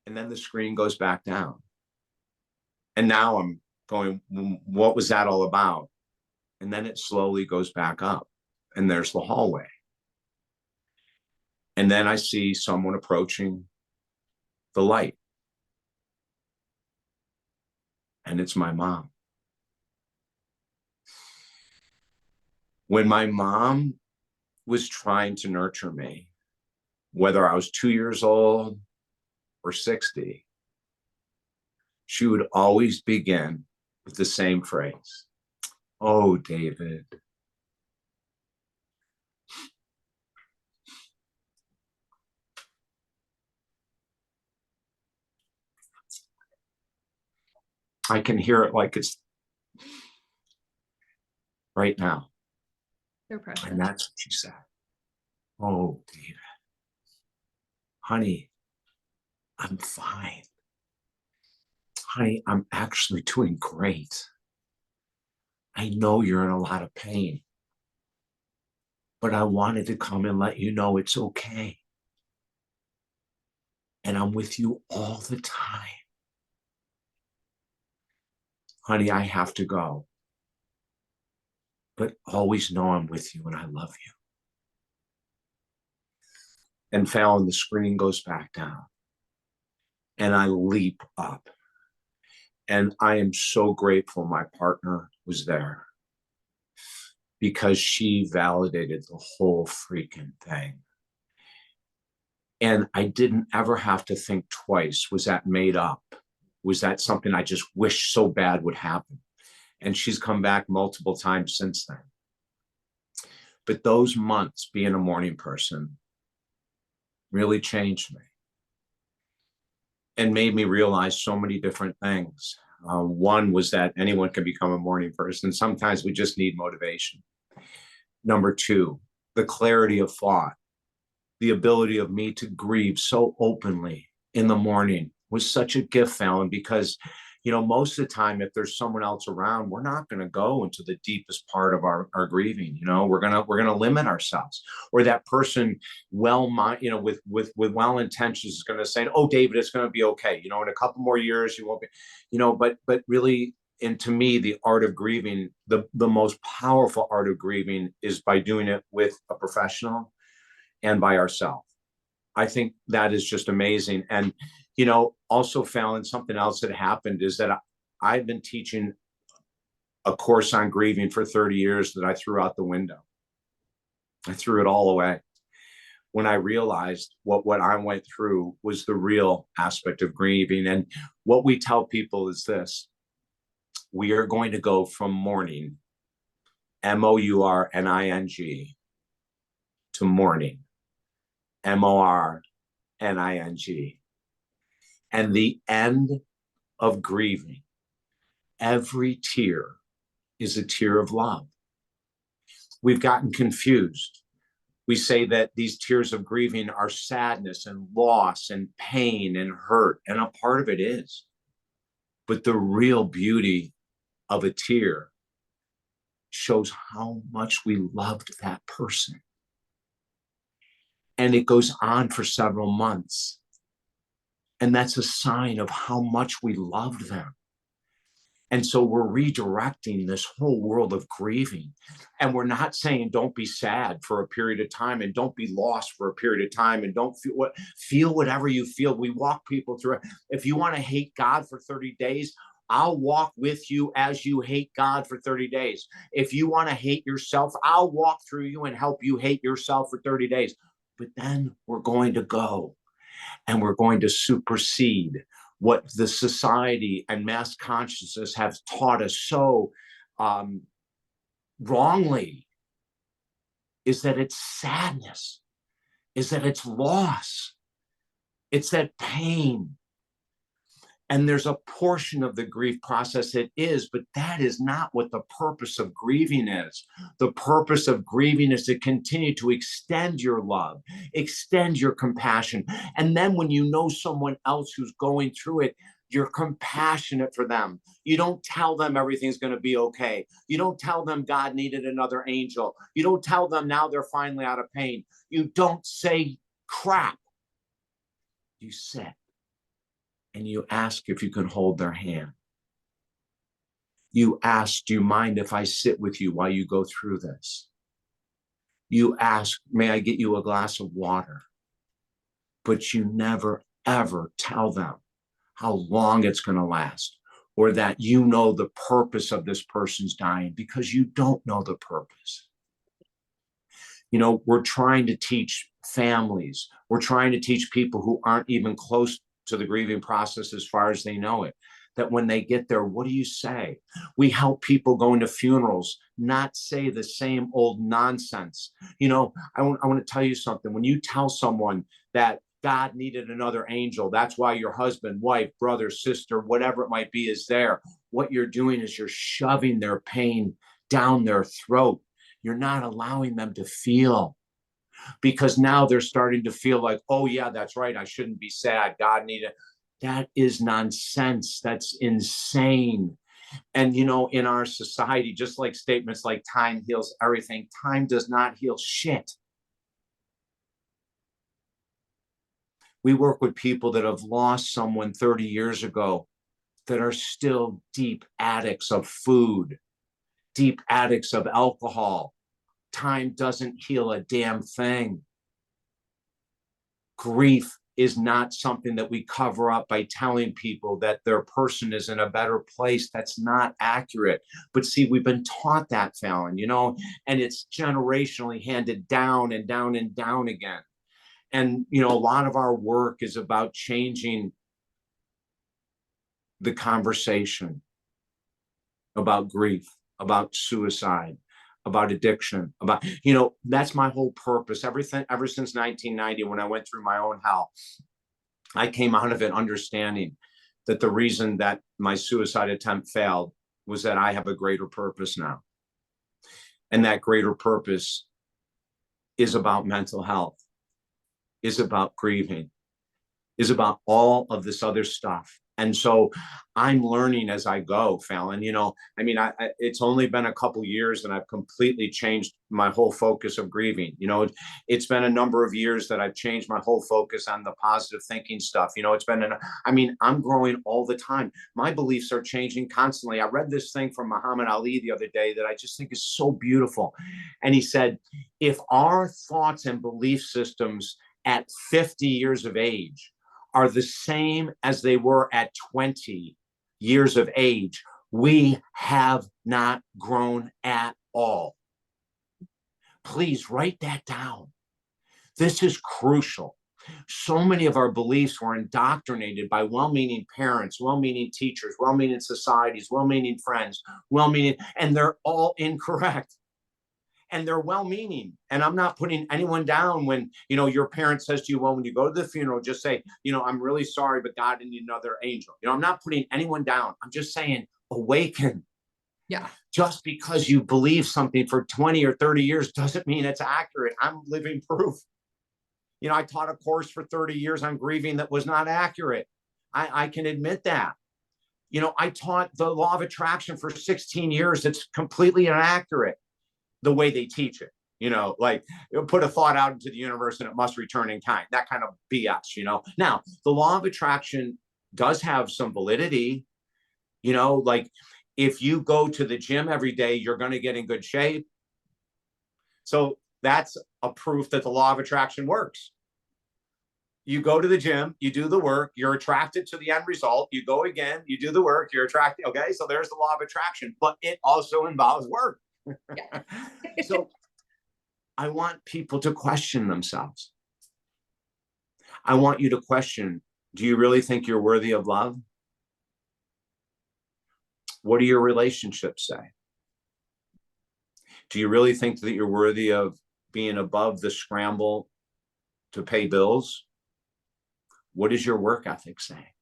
And then the screen goes back down. And now I'm going, what was that all about? And then it slowly goes back up. And there's the hallway. And then I see someone approaching the light. And it's my mom. When my mom was trying to nurture me, whether I was 2 years old or 60, she would always begin with the same phrase. Oh, David. I can hear it like it's right now. And that's what she said. Oh, David. Honey, I'm fine. Honey, I'm actually doing great. I know you're in a lot of pain, but I wanted to come and let you know it's okay. And I'm with you all the time. Honey, I have to go. But always know I'm with you and I love you. And Fallon, the screen goes back down. And I leap up. And I am so grateful my partner was there, because she validated the whole freaking thing. And I didn't ever have to think twice. Was that made up? Was that something I just wish so bad would happen? And she's come back multiple times since then. But those months being a morning person really changed me and made me realize so many different things. One was that anyone can become a morning person. Sometimes we just need motivation. Number two, the clarity of thought, the ability of me to grieve so openly in the morning was such a gift, Fallon, because, you know, most of the time, if there's someone else around, we're not going to go into the deepest part of our grieving. You know, we're gonna limit ourselves. Or that person, with well intentions, is going to say, "Oh, David, it's going to be okay. You know, in a couple more years, you won't be." You know, but really, and to me, the art of grieving, the most powerful art of grieving, is by doing it with a professional and by ourselves. I think that is just amazing. And, you know, also, Fallon, something else that happened is that I've been teaching a course on grieving for 30 years that I threw out the window. I threw it all away when I realized what I went through was the real aspect of grieving. And what we tell people is this: we are going to go from mourning, MOURNING, to mourning, MORNING. And the end of grieving, every tear is a tear of love. We've gotten confused. We say that these tears of grieving are sadness and loss and pain and hurt, and a part of it is. But the real beauty of a tear shows how much we loved that person. And it goes on for several months. And that's a sign of how much we loved them. And so we're redirecting this whole world of grieving. And we're not saying don't be sad for a period of time, and don't be lost for a period of time, and don't feel whatever you feel. We walk people through it. If you want to hate God for 30 days, I'll walk with you as you hate God for 30 days. If you want to hate yourself, I'll walk through you and help you hate yourself for 30 days. But then we're going to go and we're going to supersede what the society and mass consciousness have taught us so wrongly, is that it's sadness, is that it's loss, it's that pain. And there's a portion of the grief process it is, but that is not what the purpose of grieving is. The purpose of grieving is to continue to extend your love, extend your compassion. And then when you know someone else who's going through it, you're compassionate for them. You don't tell them everything's going to be okay. You don't tell them God needed another angel. You don't tell them now they're finally out of pain. You don't say crap. You sit and you ask if you can hold their hand. You ask, do you mind if I sit with you while you go through this? You ask, may I get you a glass of water? But you never, ever tell them how long it's going to last, or that you know the purpose of this person's dying, because you don't know the purpose. You know, we're trying to teach families, we're trying to teach people who aren't even close to the grieving process as far as they know it, that when they get there, what do you say? We help people going to funerals not say the same old nonsense. You know, I want to tell you something. When you tell someone that God needed another angel, that's why your husband, wife, brother, sister, whatever it might be, is there, what you're doing is you're shoving their pain down their throat. You're not allowing them to feel, because now they're starting to feel like, oh yeah, that's right, I shouldn't be sad, God needed. That is nonsense. That's insane. And you know, in our society, just like statements like time heals everything, time does not heal shit. We work with people that have lost someone 30 years ago that are still deep addicts of food, deep addicts of alcohol. Time doesn't heal a damn thing. Grief is not something that we cover up by telling people that their person is in a better place. That's not accurate. But see, we've been taught that, Fallon, you know, and it's generationally handed down and down and down again. And, you know, a lot of our work is about changing the conversation about grief, about suicide, about addiction, about, you know, that's my whole purpose. Everything, ever since 1990, when I went through my own hell, I came out of it understanding that the reason that my suicide attempt failed was that I have a greater purpose now. And that greater purpose is about mental health, is about grieving, is about all of this other stuff. And so I'm learning as I go, Fallon. You know, I mean, it's only been a couple years and I've completely changed my whole focus of grieving. You know, it's been a number of years that I've changed my whole focus on the positive thinking stuff. You know, it's been, I mean, I'm growing all the time. My beliefs are changing constantly. I read this thing from Muhammad Ali the other day that I just think is so beautiful. And he said, if our thoughts and belief systems at 50 years of age are the same as they were at 20 years of age, we have not grown at all. Please write that down. This is crucial. So many of our beliefs were indoctrinated by well-meaning parents, well-meaning teachers, well-meaning societies, well-meaning friends, well-meaning, and they're all incorrect. And they're well-meaning. And I'm not putting anyone down when, you know, your parent says to you, well, when you go to the funeral, just say, you know, I'm really sorry, but God didn't need another angel. You know, I'm not putting anyone down. I'm just saying, awaken. Yeah. Just because you believe something for 20 or 30 years doesn't mean it's accurate. I'm living proof. You know, I taught a course for 30 years on grieving that was not accurate. I can admit that. You know, I taught the law of attraction for 16 years. It's completely inaccurate the way they teach it, you know, like put a thought out into the universe and it must return in kind, that kind of BS, you know. Now, the law of attraction does have some validity, you know, like if you go to the gym every day, you're going to get in good shape. So that's a proof that the law of attraction works. You go to the gym, you do the work, you're attracted to the end result. You go again, you do the work, you're attracted. Okay, so there's the law of attraction, but it also involves work. Yeah. So I want people to question themselves. I want you to question, do you really think you're worthy of love? What do your relationships say? Do you really think that you're worthy of being above the scramble to pay bills? What does your work ethic say?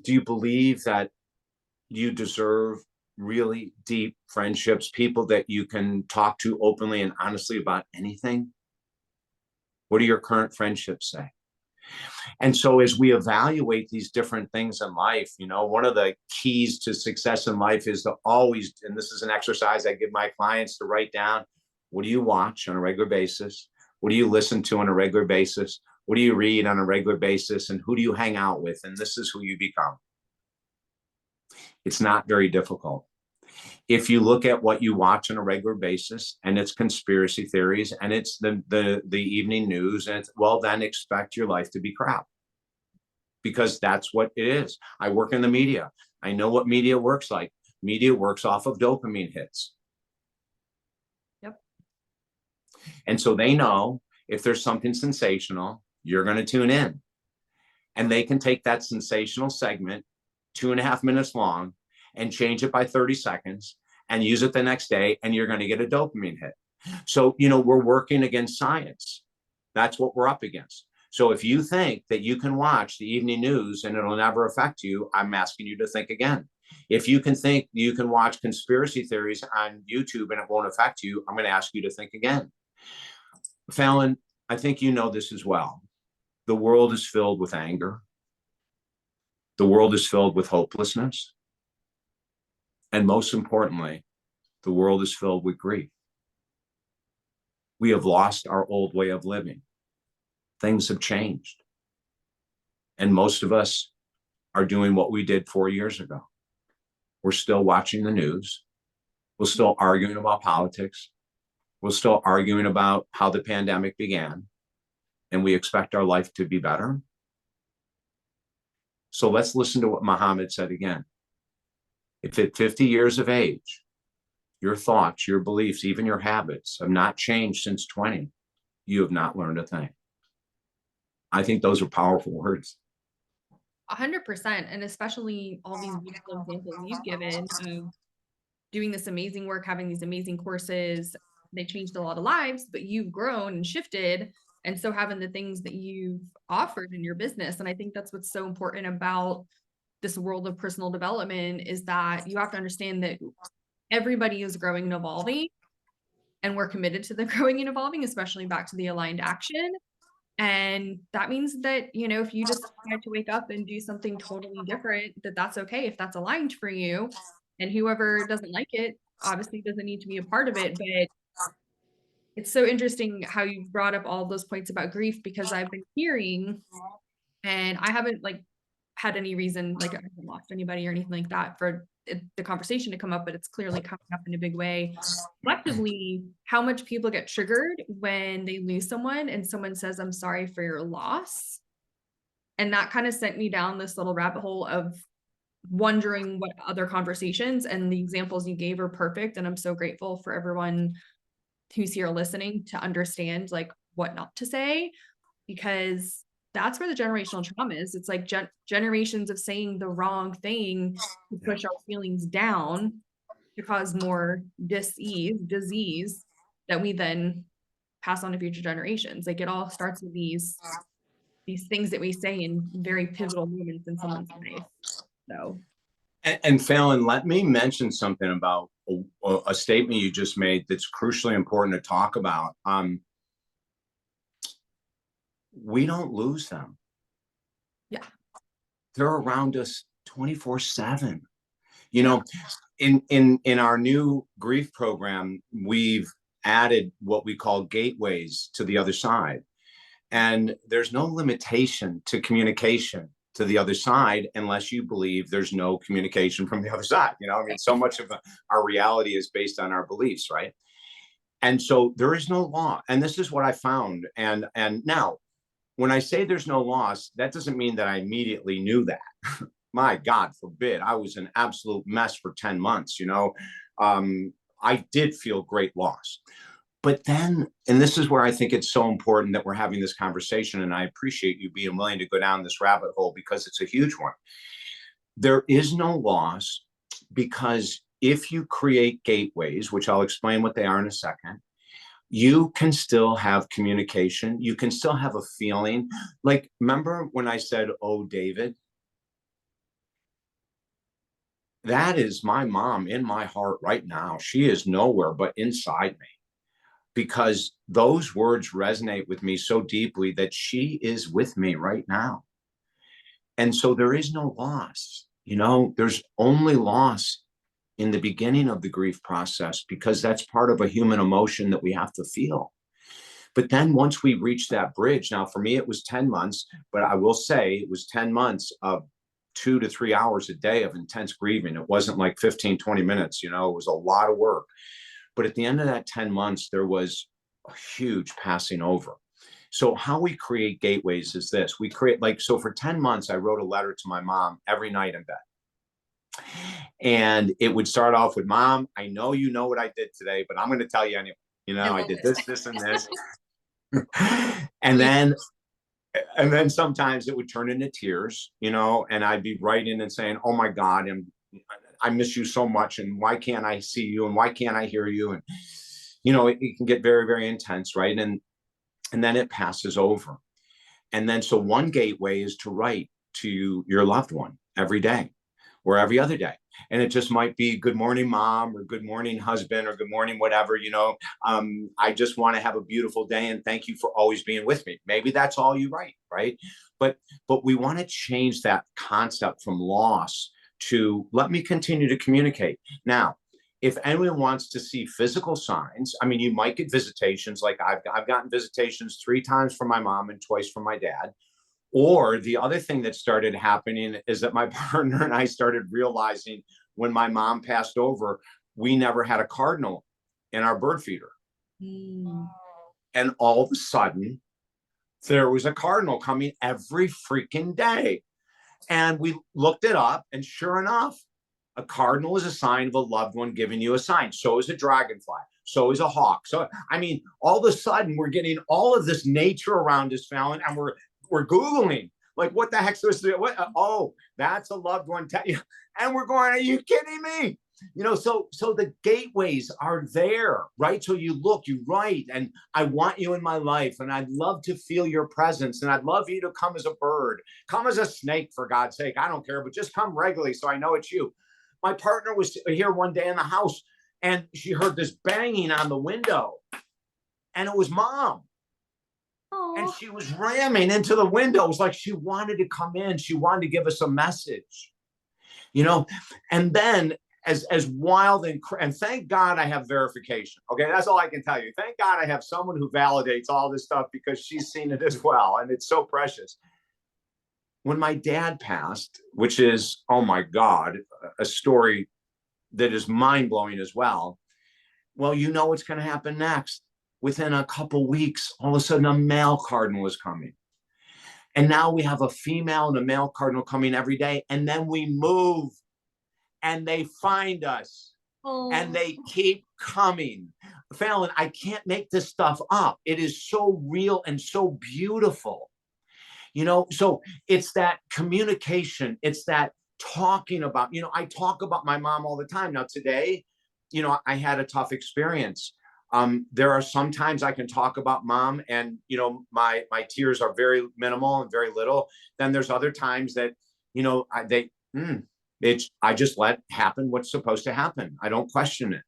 Do you believe that you deserve really deep friendships, people that you can talk to openly and honestly about anything? What do your current friendships say? And so as we evaluate these different things in life, one of the keys to success in life is to always, and this is an exercise I give my clients to write down, what do you watch on a regular basis? What do you listen to on a regular basis? What do you read on a regular basis? And who do you hang out with? And this is who you become. It's not very difficult. If you look at what you watch on a regular basis and it's conspiracy theories and it's the evening news, and well, then expect your life to be crap, because that's what it is. I work in the media. I know what media works like. Media works off of dopamine hits. Yep. And so they know if there's something sensational, you're going to tune in. And they can take that sensational segment, 2.5 minutes long, and change it by 30 seconds and use it the next day, and you're going to get a dopamine hit. So, we're working against science. That's what we're up against. So if you think that you can watch the evening news and it'll never affect you, I'm asking you to think again. If you can think you can watch conspiracy theories on YouTube and it won't affect you, I'm going to ask you to think again. Fallon, I think you know this as well. The world is filled with anger. The world is filled with hopelessness. And most importantly, the world is filled with grief. We have lost our old way of living. Things have changed. And most of us are doing what we did 4 years ago. We're still watching the news. We're still arguing about politics. We're still arguing about how the pandemic began. And we expect our life to be better. So let's listen to what Muhammad said again. If at 50 years of age, your thoughts, your beliefs, even your habits have not changed since 20, you have not learned a thing. I think those are powerful words. 100%. And especially all these beautiful examples you've given of doing this amazing work, having these amazing courses. They changed a lot of lives, but you've grown and shifted. And so having the things that you've offered in your business. And I think that's what's so important about this world of personal development, is that you have to understand that everybody is growing and evolving, and we're committed to the growing and evolving, especially back to the aligned action. And that means that, if you just decide to wake up and do something totally different, that's okay if that's aligned for you. And whoever doesn't like it obviously doesn't need to be a part of it. But it's so interesting how you brought up all those points about grief, because I've been hearing, and I haven't had any reason, I haven't lost anybody or anything like that for the conversation to come up, but it's clearly coming up in a big way. Collectively, how much people get triggered when they lose someone and someone says, "I'm sorry for your loss." And that kind of sent me down this little rabbit hole of wondering what other conversations, and the examples you gave are perfect. And I'm so grateful for everyone who's here listening to understand what not to say, because that's where the generational trauma is. It's generations of saying the wrong thing to push our feelings down, to cause more disease that we then pass on to future generations. It all starts with these things that we say in very pivotal moments in someone's life. So. And Fallon, let me mention something about a statement you just made that's crucially important to talk about. We don't lose them. Yeah. They're around us 24/7. In our new grief program, we've added what we call gateways to the other side. And there's no limitation to communication to the other side unless you believe there's no communication from the other side. So much of our reality is based on our beliefs, right? And so there is no law. And this is what I found. And now, when I say there's no loss, that doesn't mean that I immediately knew that. My God forbid. I was an absolute mess for 10 months. I did feel great loss. But then, and this is where I think it's so important that we're having this conversation, and I appreciate you being willing to go down this rabbit hole, because it's a huge one. There is no loss, because if you create gateways, which I'll explain what they are in a second, you can still have communication. You can still have a feeling. Remember when I said, "Oh, David"? that is my mom in my heart right now. She is nowhere but inside me, because those words resonate with me so deeply that she is with me right now. And so there is no loss. There's only loss in the beginning of the grief process, because that's part of a human emotion that we have to feel. But then once we reach that bridge, now for me, it was 10 months, but I will say it was 10 months of 2 to 3 hours a day of intense grieving. It wasn't like 15, 20 minutes, it was a lot of work. But at the end of that 10 months, there was a huge passing over. So how we create gateways is this. We create, so for 10 months, I wrote a letter to my mom every night in bed. And it would start off with, Mom, I know you know what I did today, but I'm going to tell you anyway. I did this, and this. and then sometimes it would turn into tears, and I'd be writing and saying, oh my God, I miss you so much. And why can't I see you? And why can't I hear you? And, it can get very, very intense. Right. And then it passes over. And then, so one gateway is to write to your loved one every day or every other day. And it just might be, good morning, Mom, or good morning, husband, or good morning, whatever, I just want to have a beautiful day. And thank you for always being with me. Maybe that's all you write. Right. But we want to change that concept from loss to, let me continue to communicate. Now, if anyone wants to see physical signs, I mean, you might get visitations. Like I've gotten visitations 3 times from my mom and twice from my dad. Or the other thing that started happening is that my partner and I started realizing, when my mom passed over, we never had a cardinal in our bird feeder. Mm. And all of a sudden, there was a cardinal coming every freaking day. And we looked it up, and sure enough, a cardinal is a sign of a loved one giving you a sign. So is a dragonfly. So is a hawk. So, I mean, all of a sudden, we're getting all of this nature around us, Fallon, and we're Googling, like, what the heck's this? Oh, that's a loved one. And we're going, are you kidding me? So the gateways are there, right? So you look, you write, and I want you in my life, and I'd love to feel your presence, and I'd love you to come as a bird, come as a snake, for God's sake. I don't care, but just come regularly so I know it's you. My partner was here one day in the house, and she heard this banging on the window, and it was Mom. Aww. And she was ramming into the window. It was like she wanted to come in. She wanted to give us a message, and then as wild and thank God I have verification. Okay, that's all I can tell you. Thank God I have someone who validates all this stuff, because she's seen it as well, and it's so precious. When my dad passed, which is, oh my God, a story that is mind-blowing as well. Well, what's going to happen next. Within a couple weeks, all of a sudden, a male cardinal is coming. And now we have a female and a male cardinal coming every day. And then we move, and they find us. Oh. And they keep coming. Fallon, I can't make this stuff up. It is so real and so beautiful. So it's that communication. It's that talking about, I talk about my mom all the time. Now today, I had a tough experience. There are some times I can talk about Mom, and, my tears are very minimal and very little. Then there's other times that, I just let happen what's supposed to happen. I don't question it.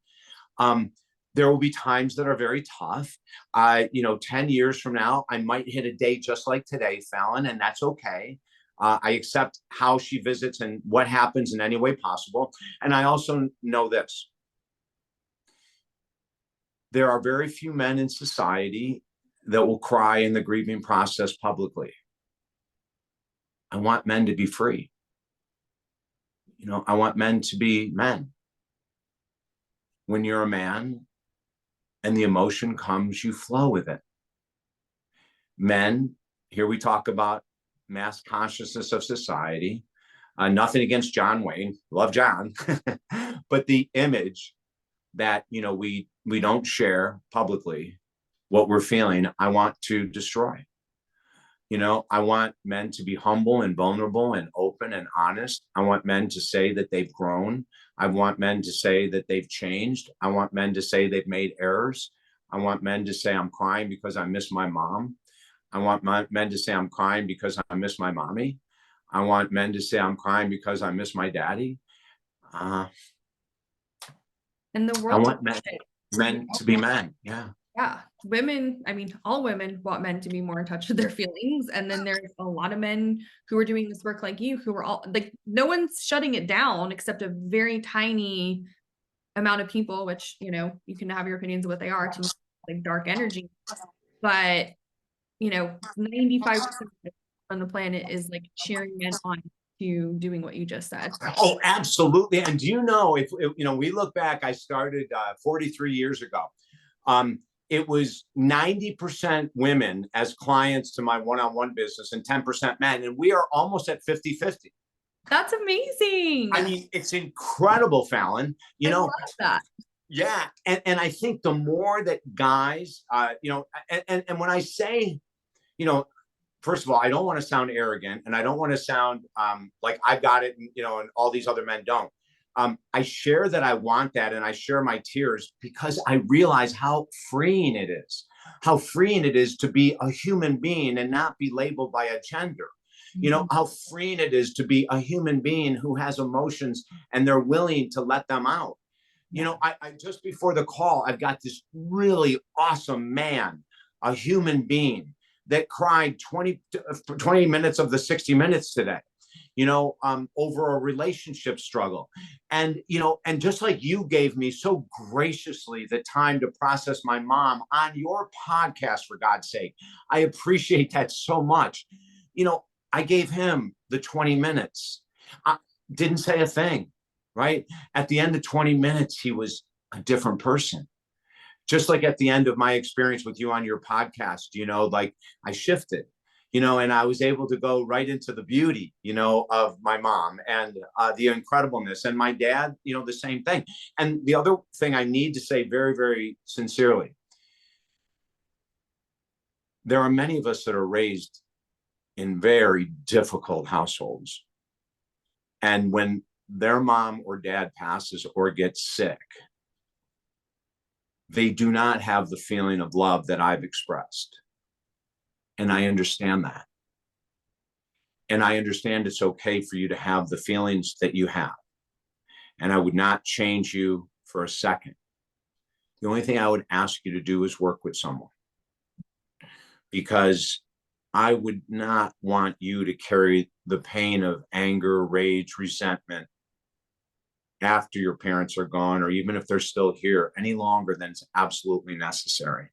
There will be times that are very tough. 10 years from now, I might hit a day just like today, Fallon, and that's okay. I accept how she visits and what happens in any way possible. And I also know this. There are very few men in society that will cry in the grieving process publicly. I want men to be free. I want men to be men. When you're a man and the emotion comes, you flow with it. Men, here we talk about mass consciousness of society. Nothing against John Wayne, love John, but the image that, we don't share publicly what we're feeling, I want to destroy. I want men to be humble and vulnerable and open and honest. I want men to say that they've grown. I want men to say that they've changed. I want men to say they've made errors. I want men to say, I'm crying because I miss my mom. I want men to say, I'm crying because I miss my mommy. I want men to say, I'm crying because I miss my daddy. Uh, And the I world want men to be men. Yeah. yeah, women, I mean, all women want men to be more in touch with their feelings. And then there's a lot of men who are doing this work like you, who are all like, no one's shutting it down except a very tiny amount of people, which, you know, you can have your opinions of what they are, to like dark energy. But, you know, 95% on the planet is like cheering men on to doing what you just said. Oh, absolutely. And do you know, if you know, we look back, I started 43 years ago. Um, it was 90% women as clients to my one-on-one business and 10% men. And we are almost at 50-50. That's amazing. I mean, it's incredible, Fallon. You know, love that. Yeah. And I think the more that guys, you know, and when I say, you know, first of all, I don't want to sound arrogant, and I don't want to sound like I've got it, and, you know, and all these other men don't. I share that I want that, and I share my tears because I realize how freeing it is, how freeing it is to be a human being and not be labeled by a gender. You know, how freeing it is to be a human being who has emotions and they're willing to let them out. You know, I just before the call, I've got this really awesome man, a human being that cried 20 minutes of the 60 minutes today, you know, over a relationship struggle. And, you know, and just like you gave me so graciously the time to process my mom on your podcast, for God's sake, I appreciate that so much. You know, I gave him the 20 minutes. I didn't say a thing, right? At the end of 20 minutes, he was a different person. Just like at the end of my experience with you on your podcast, you know, like I shifted, you know, and I was able to go right into the beauty, you know, of my mom and the incredibleness, and my dad, you know, the same thing. And the other thing I need to say very, very sincerely, there are many of us that are raised in very difficult households. And when their mom or dad passes or gets sick, they do not have the feeling of love that I've expressed. And I understand that. And I understand it's okay for you to have the feelings that you have. And I would not change you for a second. The only thing I would ask you to do is work with someone, because I would not want you to carry the pain of anger, rage, resentment after your parents are gone, or even if they're still here, any longer than it's absolutely necessary.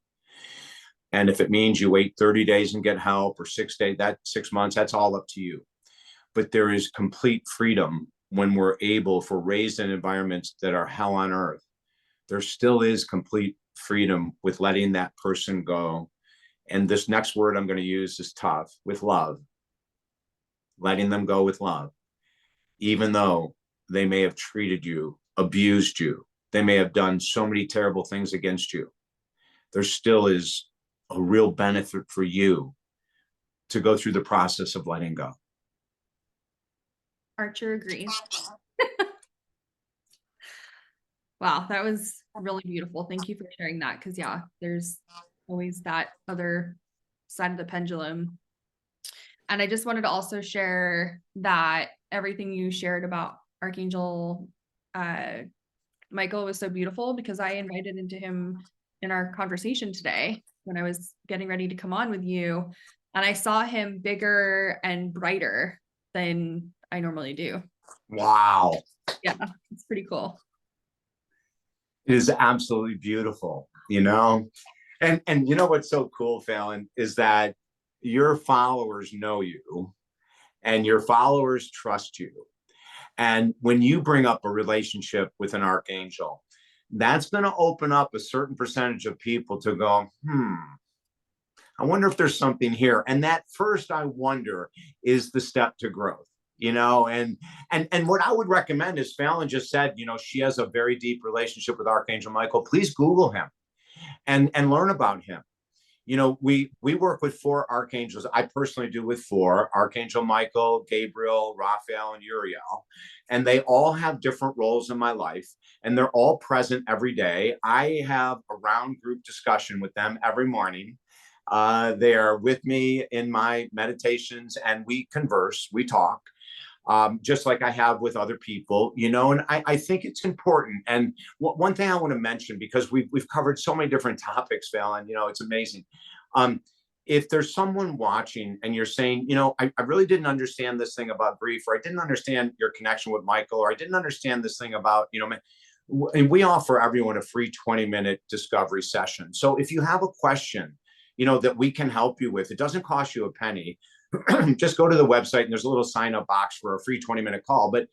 And if it means you wait 30 days and get help, or 6 days, that 6 months, that's all up to you. But there is complete freedom when we're able, if we're raised in environments that are hell on earth, there still is complete freedom with letting that person go. And this next word I'm going to use is tough, with love, letting them go with love, even though they may have treated you, abused you, they may have done so many terrible things against you. There still is a real benefit for you to go through the process of letting go. Archer agrees. Wow, that was really beautiful. Thank you for sharing that. Because yeah, there's always that other side of the pendulum. And I just wanted to also share that everything you shared about Archangel Michael was so beautiful, because I invited into him in our conversation today when I was getting ready to come on with you. And I saw him bigger and brighter than I normally do. Wow. Yeah, it's pretty cool. It is absolutely beautiful, you know? And you know what's so cool, Fallon, is that your followers know you and your followers trust you. And when you bring up a relationship with an archangel, that's going to open up a certain percentage of people to go, I wonder if there's something here. And that first, I wonder, is the step to growth, you know? And what I would recommend is, Fallon just said, you know, she has a very deep relationship with Archangel Michael. Please Google him and learn about him. You know, we work with 4 archangels. I personally do with 4: Archangel Michael, Gabriel, Raphael, and Uriel. And they all have different roles in my life, and they're all present every day. I have a round group discussion with them every morning. They are with me in my meditations, and we converse, we talk. just like I have with other people, you know, and I think it's important. And one thing I want to mention, because we've covered so many different topics, Fallon, you know, it's amazing. If there's someone watching and you're saying, you know, I really didn't understand this thing about grief, or I didn't understand your connection with Michael, or I didn't understand this thing about, you know, and we offer everyone a free 20-minute discovery session. So if you have a question, you know, that we can help you with, it doesn't cost you a penny. Just go to the website and there's a little sign up box for a free 20-minute call. But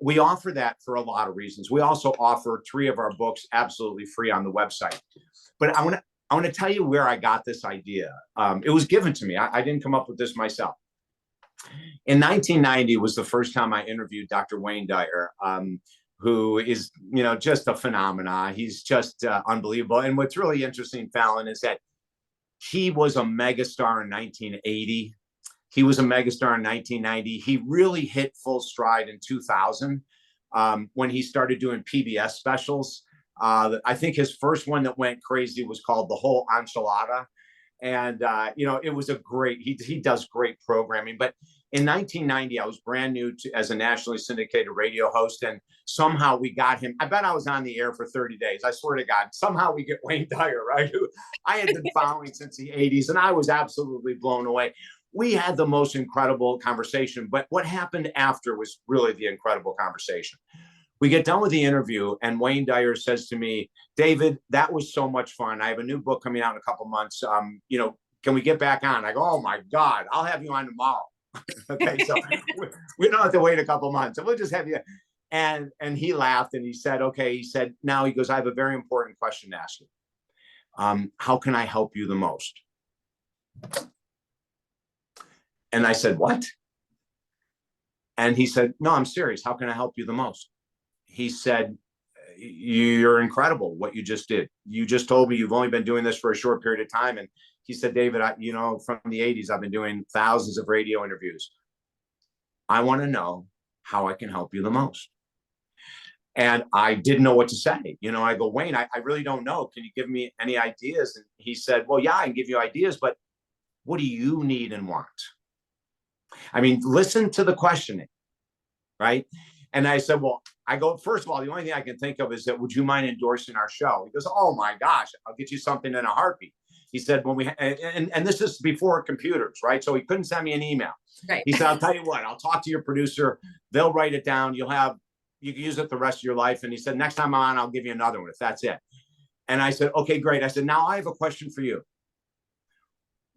we offer that for a lot of reasons. We also offer 3 of our books absolutely free on the website. But I want to tell you where I got this idea. It was given to me. I didn't come up with this myself. In 1990 was the first time I interviewed Dr. Wayne Dyer, who is, you know, just a phenomenon. He's just unbelievable. And what's really interesting, Fallon, is that he was a megastar in 1980. He was a megastar in 1990. He really hit full stride in 2000 when he started doing PBS specials. I think his first one that went crazy was called The Whole Enchilada. And, you know, it was a great, he does great programming. But in 1990, I was brand new as a nationally syndicated radio host. And somehow we got him. I bet I was on the air for 30 days. I swear to God, somehow we get Wayne Dyer, right? Who I had been following since the 80s. And I was absolutely blown away. We had the most incredible conversation. But what happened after was really the incredible conversation. We get done with the interview and Wayne Dyer says to me, David, that was so much fun. I have a new book coming out in a couple months. You know, can we get back on? I go, oh my God, I'll have you on tomorrow. Okay, so we don't have to wait a couple months. So we'll just have you. And he laughed and he said, okay, he said, now he goes, I have a very important question to ask you. How can I help you the most? And I said, what? And he said, no, I'm serious. How can I help you the most? He said, you're incredible what you just did. You just told me you've only been doing this for a short period of time. And he said, David, you know, from the 80s, I've been doing thousands of radio interviews. I want to know how I can help you the most. And I didn't know what to say. You know, I go, Wayne, I really don't know. Can you give me any ideas? And he said, well, yeah, I can give you ideas, but what do you need and want? I mean, listen to the questioning, right? And I said, well, I go, first of all, the only thing I can think of is that, would you mind endorsing our show? He goes, oh my gosh, I'll get you something in a heartbeat. He said, when we, and this is before computers, right? So he couldn't send me an email. Right. He said, I'll tell you what, I'll talk to your producer. They'll write it down. You can use it the rest of your life. And he said, next time I'm on, I'll give you another one if that's it. And I said, okay, great. I said, now I have a question for you.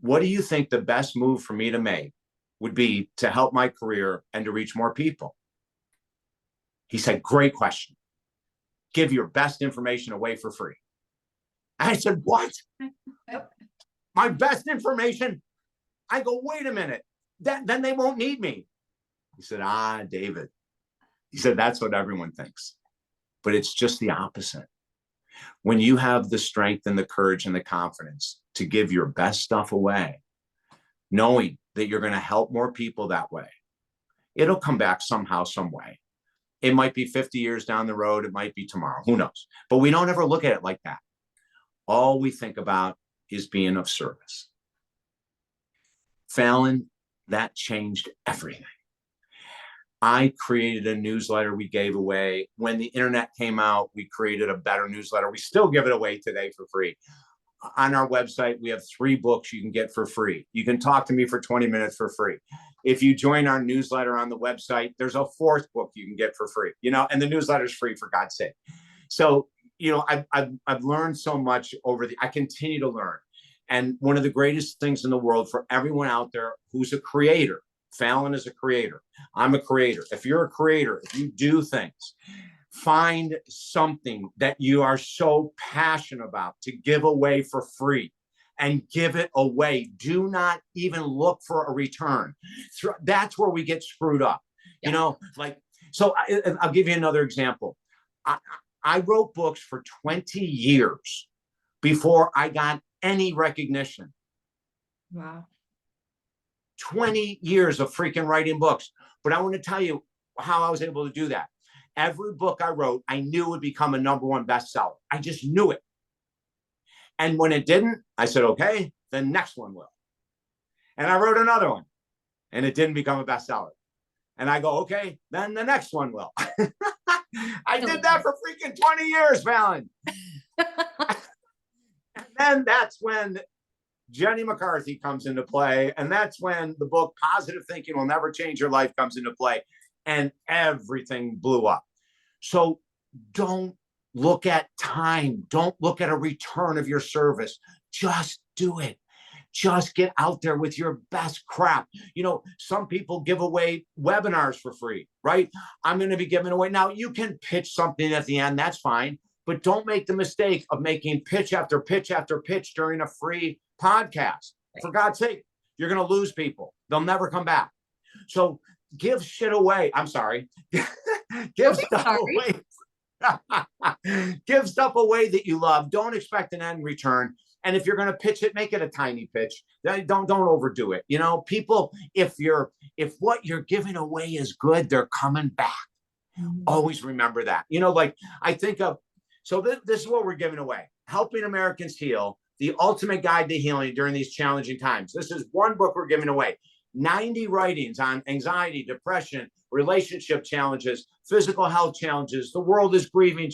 What do you think the best move for me to make would be to help my career and to reach more people? He said, great question. Give your best information away for free. I said, what? My best information? I go, wait a minute. Then they won't need me. He said, David. He said, that's what everyone thinks. But it's just the opposite. When you have the strength and the courage and the confidence to give your best stuff away, knowing that you're going to help more people that way, it'll come back somehow, some way. It might be 50 years down the road. It might be tomorrow. Who knows? But we don't ever look at it like that. All we think about is being of service. Fallon, that changed everything. I created a newsletter we gave away. When the internet came out, we created a better newsletter. We still give it away today for free. On our website, we have 3 books you can get for free. You can talk to me for 20 minutes for free. If you join our newsletter on the website, there's a 4th book you can get for free, you know, and the newsletter is free, for God's sake. So, you know, I've learned so much I continue to learn. And one of the greatest things in the world for everyone out there who's a creator, Fallon is a creator. I'm a creator. If you're a creator, if you do things, find something that you are so passionate about to give away for free and give it away. Do not even look for a return. That's where we get screwed up. Yeah. You know, like, so I'll give you another example. I wrote books for 20 years before I got any recognition. Wow. 20 years of freaking writing books. But I want to tell you how I was able to do that. Every book I wrote, I knew would become a #1 bestseller. I just knew it. And when it didn't, I said, okay, the next one will. And I wrote another one and it didn't become a bestseller. And I go, okay, then the next one will. I did that for freaking 20 years, Fallon. And then that's when Jenny McCarthy comes into play. And that's when the book Positive Thinking Will Never Change Your Life comes into play. And everything blew up. So don't look at time. Don't look at a return of your service. Just do it. Just get out there with your best crap. You know, some people give away webinars for free, right? I'm going to be giving away. Now, you can pitch something at the end. That's fine. But don't make the mistake of making pitch after pitch after pitch during a free podcast. For God's sake, you're going to lose people. They'll never come back. So give shit away. I'm sorry. Give stuff away. Give stuff away that you love. Don't expect an end return. And if you're going to pitch it, make it a tiny pitch. Don't overdo it. You know, people, if what you're giving away is good, they're coming back. Always remember that. You know, like I think of, so this is what we're giving away. Helping Americans Heal, the ultimate guide to healing during these challenging times. This is one book we're giving away. 90 writings on anxiety, depression, relationship challenges, physical health challenges. The world is grieving.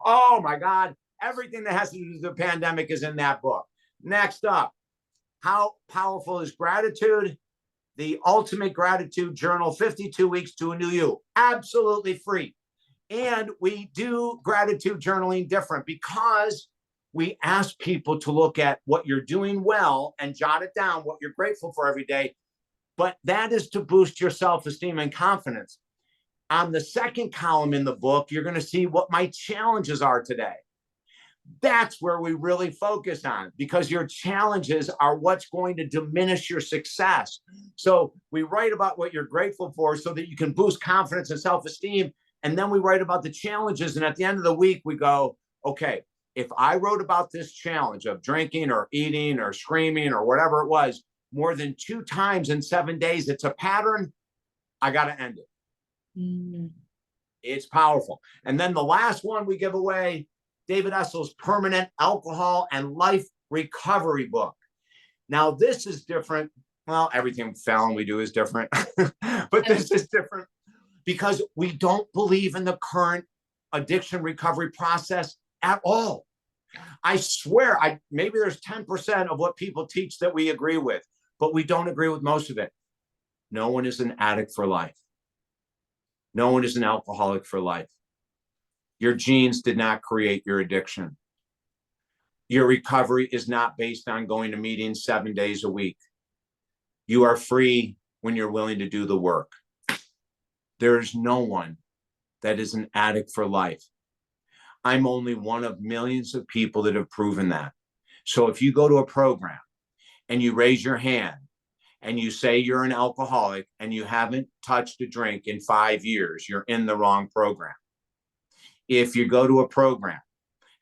Oh my God. Everything that has to do with the pandemic is in that book. Next up, how powerful is gratitude? The ultimate gratitude journal, 52 weeks to a new you. Absolutely free. And we do gratitude journaling different because we ask people to look at what you're doing well and jot it down, what you're grateful for every day. But that is to boost your self-esteem and confidence. On the second column in the book, you're going to see what my challenges are today. That's where we really focus on, because your challenges are what's going to diminish your success. So we write about what you're grateful for so that you can boost confidence and self-esteem. And then we write about the challenges. And at the end of the week, we go, okay, if I wrote about this challenge of drinking or eating or screaming or whatever it was more than 2 times in 7 days, it's a pattern. I got to end it. It's powerful. And then the last one we give away, David Essel's Permanent Alcohol and Life Recovery book. Now, this is different. Well, everything Fallon we do is different, but this is different because we don't believe in the current addiction recovery process at all. I swear, maybe there's 10% of what people teach that we agree with, but we don't agree with most of it. No one is an addict for life. No one is an alcoholic for life. Your genes did not create your addiction. Your recovery is not based on going to meetings 7 days a week. You are free when you're willing to do the work. There is no one that is an addict for life. I'm only one of millions of people that have proven that. So if you go to a program and you raise your hand and you say you're an alcoholic and you haven't touched a drink in 5 years, you're in the wrong program. If you go to a program,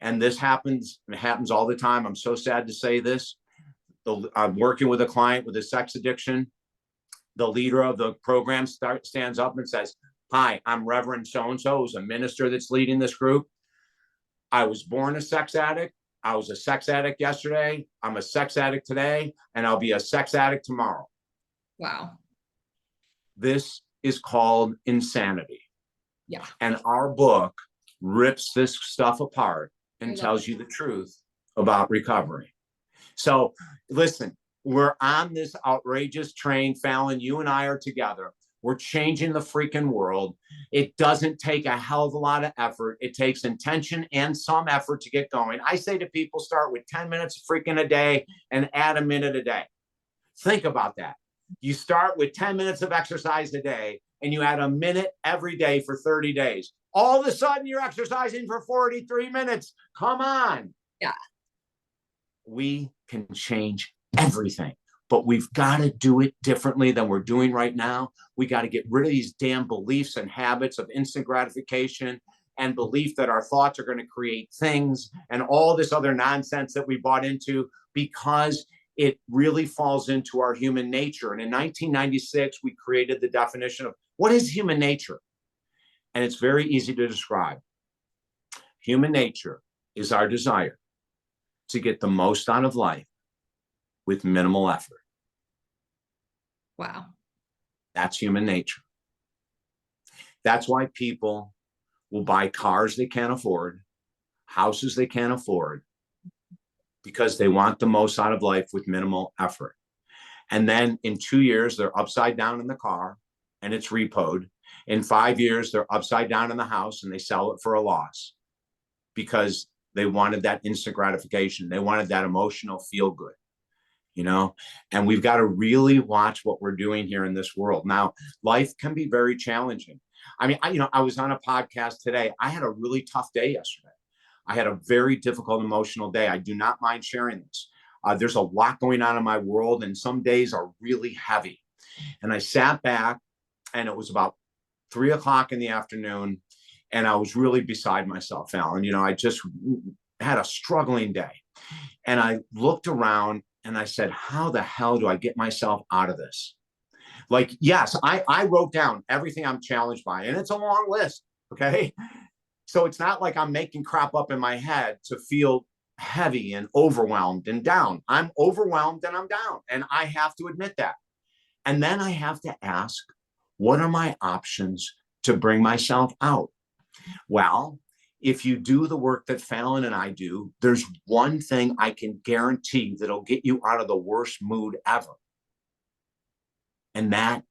and this happens, it happens all the time. I'm so sad to say this. I'm working with a client with a sex addiction. The leader of the program stands up and says, "Hi, I'm Reverend so-and-so, who's a minister that's leading this group. I was born a sex addict. I was a sex addict yesterday. I'm a sex addict today, and I'll be a sex addict tomorrow." Wow. This is called insanity. Yeah. And our book rips this stuff apart and tells you the truth about recovery. So listen, we're on this outrageous train, Fallon. You and I are together. We're changing the freaking world. It doesn't take a hell of a lot of effort. It takes intention and some effort to get going. I say to people, start with 10 minutes freaking a day and add a minute a day. Think about that. You start with 10 minutes of exercise a day and you add a minute every day for 30 days. All of a sudden, you're exercising for 43 minutes. Come on. Yeah. We can change everything, but we've got to do it differently than we're doing right now. We got to get rid of these damn beliefs and habits of instant gratification and belief that our thoughts are going to create things and all this other nonsense that we bought into, because it really falls into our human nature. And in 1996, we created the definition of what is human nature. And it's very easy to describe. Human nature is our desire to get the most out of life with minimal effort. Wow. That's human nature. That's why people will buy cars they can't afford, houses they can't afford, because they want the most out of life with minimal effort. And then in 2 years, they're upside down in the car and it's repoed. In 5 years, they're upside down in the house and they sell it for a loss because they wanted that instant gratification. They wanted that emotional feel good, you know? And we've got to really watch what we're doing here in this world. Now, life can be very challenging. I mean, I was on a podcast today. I had a really tough day yesterday. I had a very difficult emotional day. I do not mind sharing this. There's a lot going on in my world, and some days are really heavy. And I sat back, and it was about 3 o'clock in the afternoon, and I was really beside myself, Fallon. I just had a struggling day. And I looked around and I said, how the hell do I get myself out of this? Like, yes, I wrote down everything I'm challenged by, and it's a long list. Okay. So it's not like I'm making crap up in my head to feel heavy and overwhelmed and down. I'm overwhelmed and I'm down, and I have to admit that. And then I have to ask, what are my options to bring myself out? Well, if you do the work that Fallon and I do, there's one thing I can guarantee that'll get you out of the worst mood ever. And that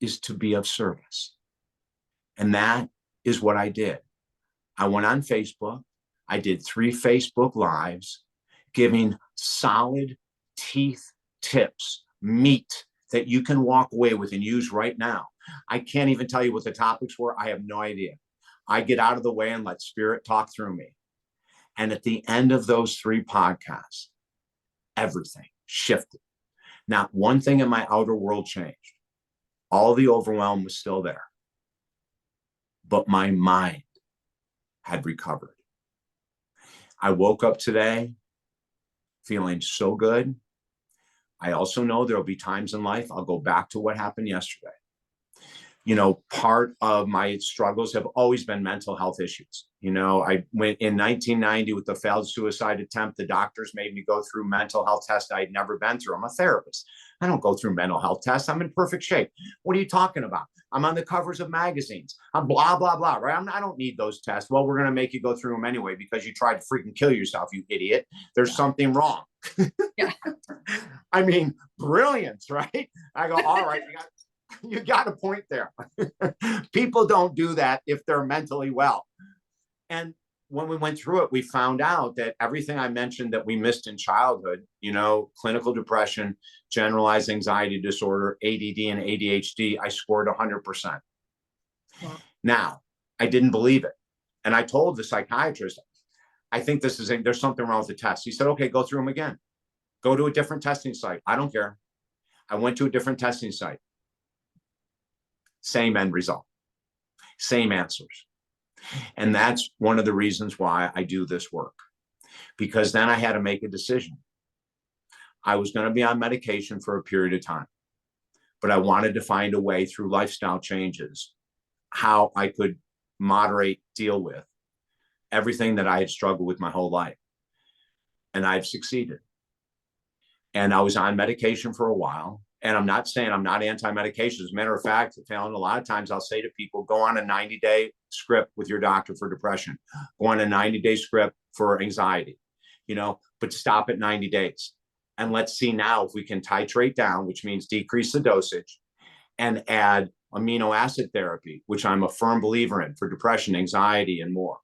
is to be of service. And that is what I did. I went on Facebook. I did 3 Facebook Lives giving solid teeth tips, meat that you can walk away with and use right now. I can't even tell you what the topics were. I have no idea. I get out of the way and let spirit talk through me. And at the end of those 3 podcasts, everything shifted. Not one thing in my outer world changed. All the overwhelm was still there. But my mind had recovered. I woke up today feeling so good. I also know there'll be times in life I'll go back to what happened yesterday. Part of my struggles have always been mental health issues. I went in 1990 with the failed suicide attempt. The doctors made me go through mental health tests I'd never been through. I'm a therapist. I don't go through mental health tests. I'm in perfect shape. What are you talking about? I'm on the covers of magazines. I'm blah, blah, blah, right? I don't need those tests. Well, we're going to make you go through them anyway because you tried to freaking kill yourself, you idiot. There's something wrong. Yeah. I mean, brilliance, right? I go, all right, you got a point there. People don't do that if they're mentally well. And when we went through it, we found out that everything I mentioned that we missed in childhood, clinical depression, generalized anxiety disorder, ADD and ADHD, I scored 100%. Wow. Now, I didn't believe it. And I told the psychiatrist, I think there's something wrong with the test. He said, okay, go through them again. Go to a different testing site. I don't care. I went to a different testing site. Same end result, same answers. And that's one of the reasons why I do this work, because then I had to make a decision. I was going to be on medication for a period of time, but I wanted to find a way through lifestyle changes, how I could moderate, deal with everything that I had struggled with my whole life. And I've succeeded. And I was on medication for a while. And I'm not saying I'm not anti-medication. As a matter of fact, Fallon, a lot of times I'll say to people, go on a 90-day script with your doctor for depression. Go on a 90-day script for anxiety, but stop at 90 days. And let's see now if we can titrate down, which means decrease the dosage, and add amino acid therapy, which I'm a firm believer in for depression, anxiety, and more.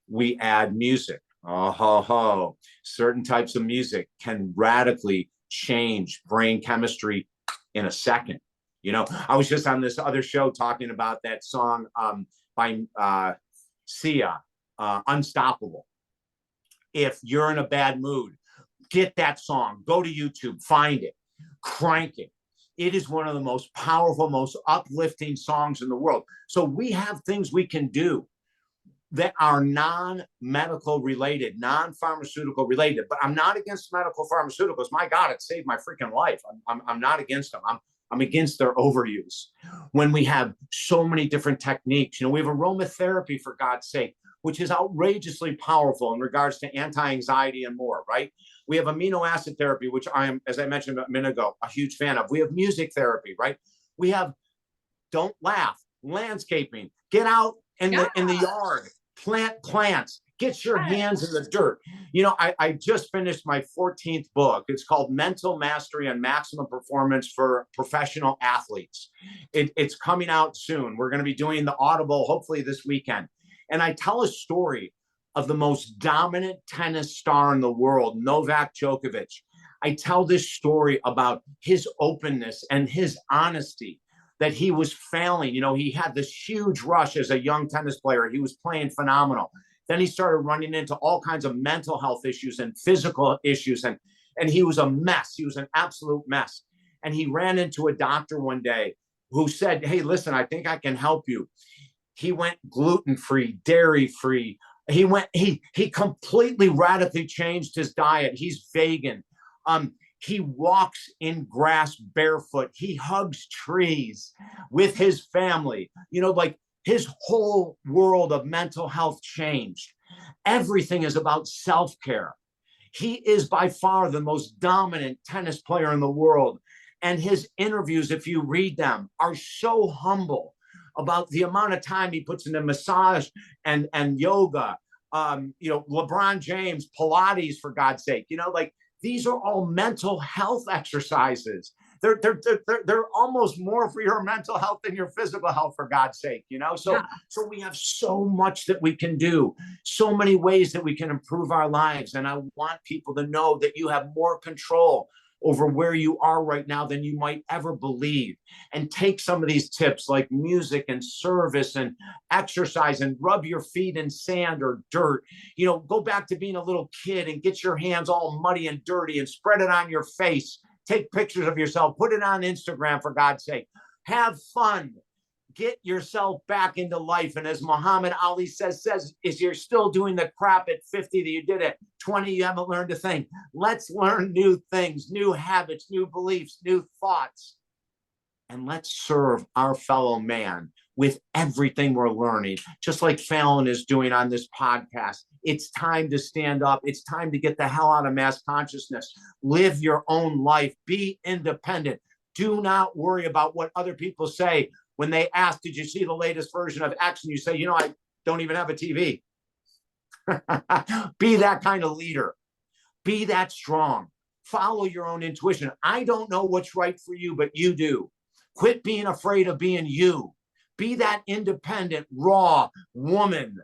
We add music. Certain types of music can radically change brain chemistry in a second. I was just on this other show talking about that song by Sia, Unstoppable. If you're in a bad mood, get that song, go to YouTube, find it, crank it. It is one of the most powerful, most uplifting songs in the world. So we have things we can do that are non-medical related, non-pharmaceutical related. But I'm not against medical pharmaceuticals. My God, it saved my freaking life. I'm not against them. I'm against their overuse. When we have so many different techniques, we have aromatherapy, for God's sake, which is outrageously powerful in regards to anti-anxiety and more, right? We have amino acid therapy, which I am, as I mentioned a minute ago, a huge fan of. We have music therapy, right? We have, don't laugh, landscaping, get out in the yard, plant plants, get your hands in the dirt. You know, I just finished my 14th book. It's called Mental Mastery and Maximum Performance for Professional Athletes. It's coming out soon. We're going to be doing the Audible hopefully this weekend. And I tell a story of the most dominant tennis star in the world, Novak Djokovic. I tell this story about his openness and his honesty, that he was failing. You know, he had this huge rush as a young tennis player. He was playing phenomenal. Then he started running into all kinds of mental health issues and physical issues. And he was a mess. He was an absolute mess. And he ran into a doctor one day who said, hey, listen, I think I can help you. He went gluten-free, dairy-free. He completely radically changed his diet. He's vegan. He walks in grass barefoot. He hugs trees with his family. You know, like his whole world of mental health changed. Everything is about self-care. He is by far the most dominant tennis player in the world. And his interviews, if you read them, are so humble about the amount of time he puts into massage and yoga. You know, LeBron James, Pilates, for God's sake. You know, like, these are all mental health exercises. They're almost more for your mental health than your physical health, for God's sake, you know? So we have so much that we can do, so many ways that we can improve our lives. And I want people to know that you have more control over where you are right now than you might ever believe. And take some of these tips like music and service and exercise and rub your feet in sand or dirt. You know, go back to being a little kid and get your hands all muddy and dirty and spread it on your face. Take pictures of yourself, put it on Instagram, for God's sake. Have fun. Get yourself back into life. And as Muhammad Ali says, is you're still doing the crap at 50 that you did at 20, you haven't learned a thing. Let's learn new things, new habits, new beliefs, new thoughts. And let's serve our fellow man with everything we're learning, just like Fallon is doing on this podcast. It's time to stand up. It's time to get the hell out of mass consciousness. Live your own life. Be independent. Do not worry about what other people say. When they ask, did you see the latest version of X? And you say, you know, I don't even have a TV. Be that kind of leader. Be that strong. Follow your own intuition. I don't know what's right for you, but you do. Quit being afraid of being you. Be that independent, raw woman.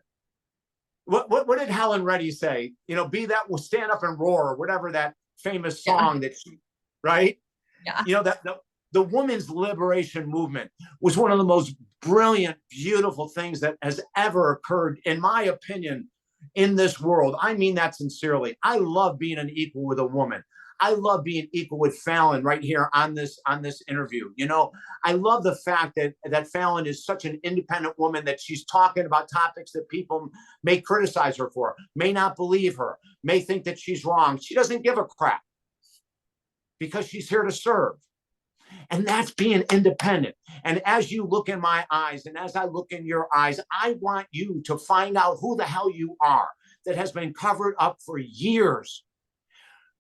What did Helen Reddy say? You know, be that, will stand up and roar, or whatever that famous song that she, right? Yeah. You know, that the women's liberation movement was one of the most brilliant, beautiful things that has ever occurred, in my opinion, in this world. I mean that sincerely. I love being an equal with a woman. I love being equal with Fallon right here on this interview. You know, I love the fact that Fallon is such an independent woman, that she's talking about topics that people may criticize her for, may not believe her, may think that she's wrong. She doesn't give a crap, because she's here to serve. And that's being independent. And as you look in my eyes, and as I look in your eyes, I want you to find out who the hell you are that has been covered up for years.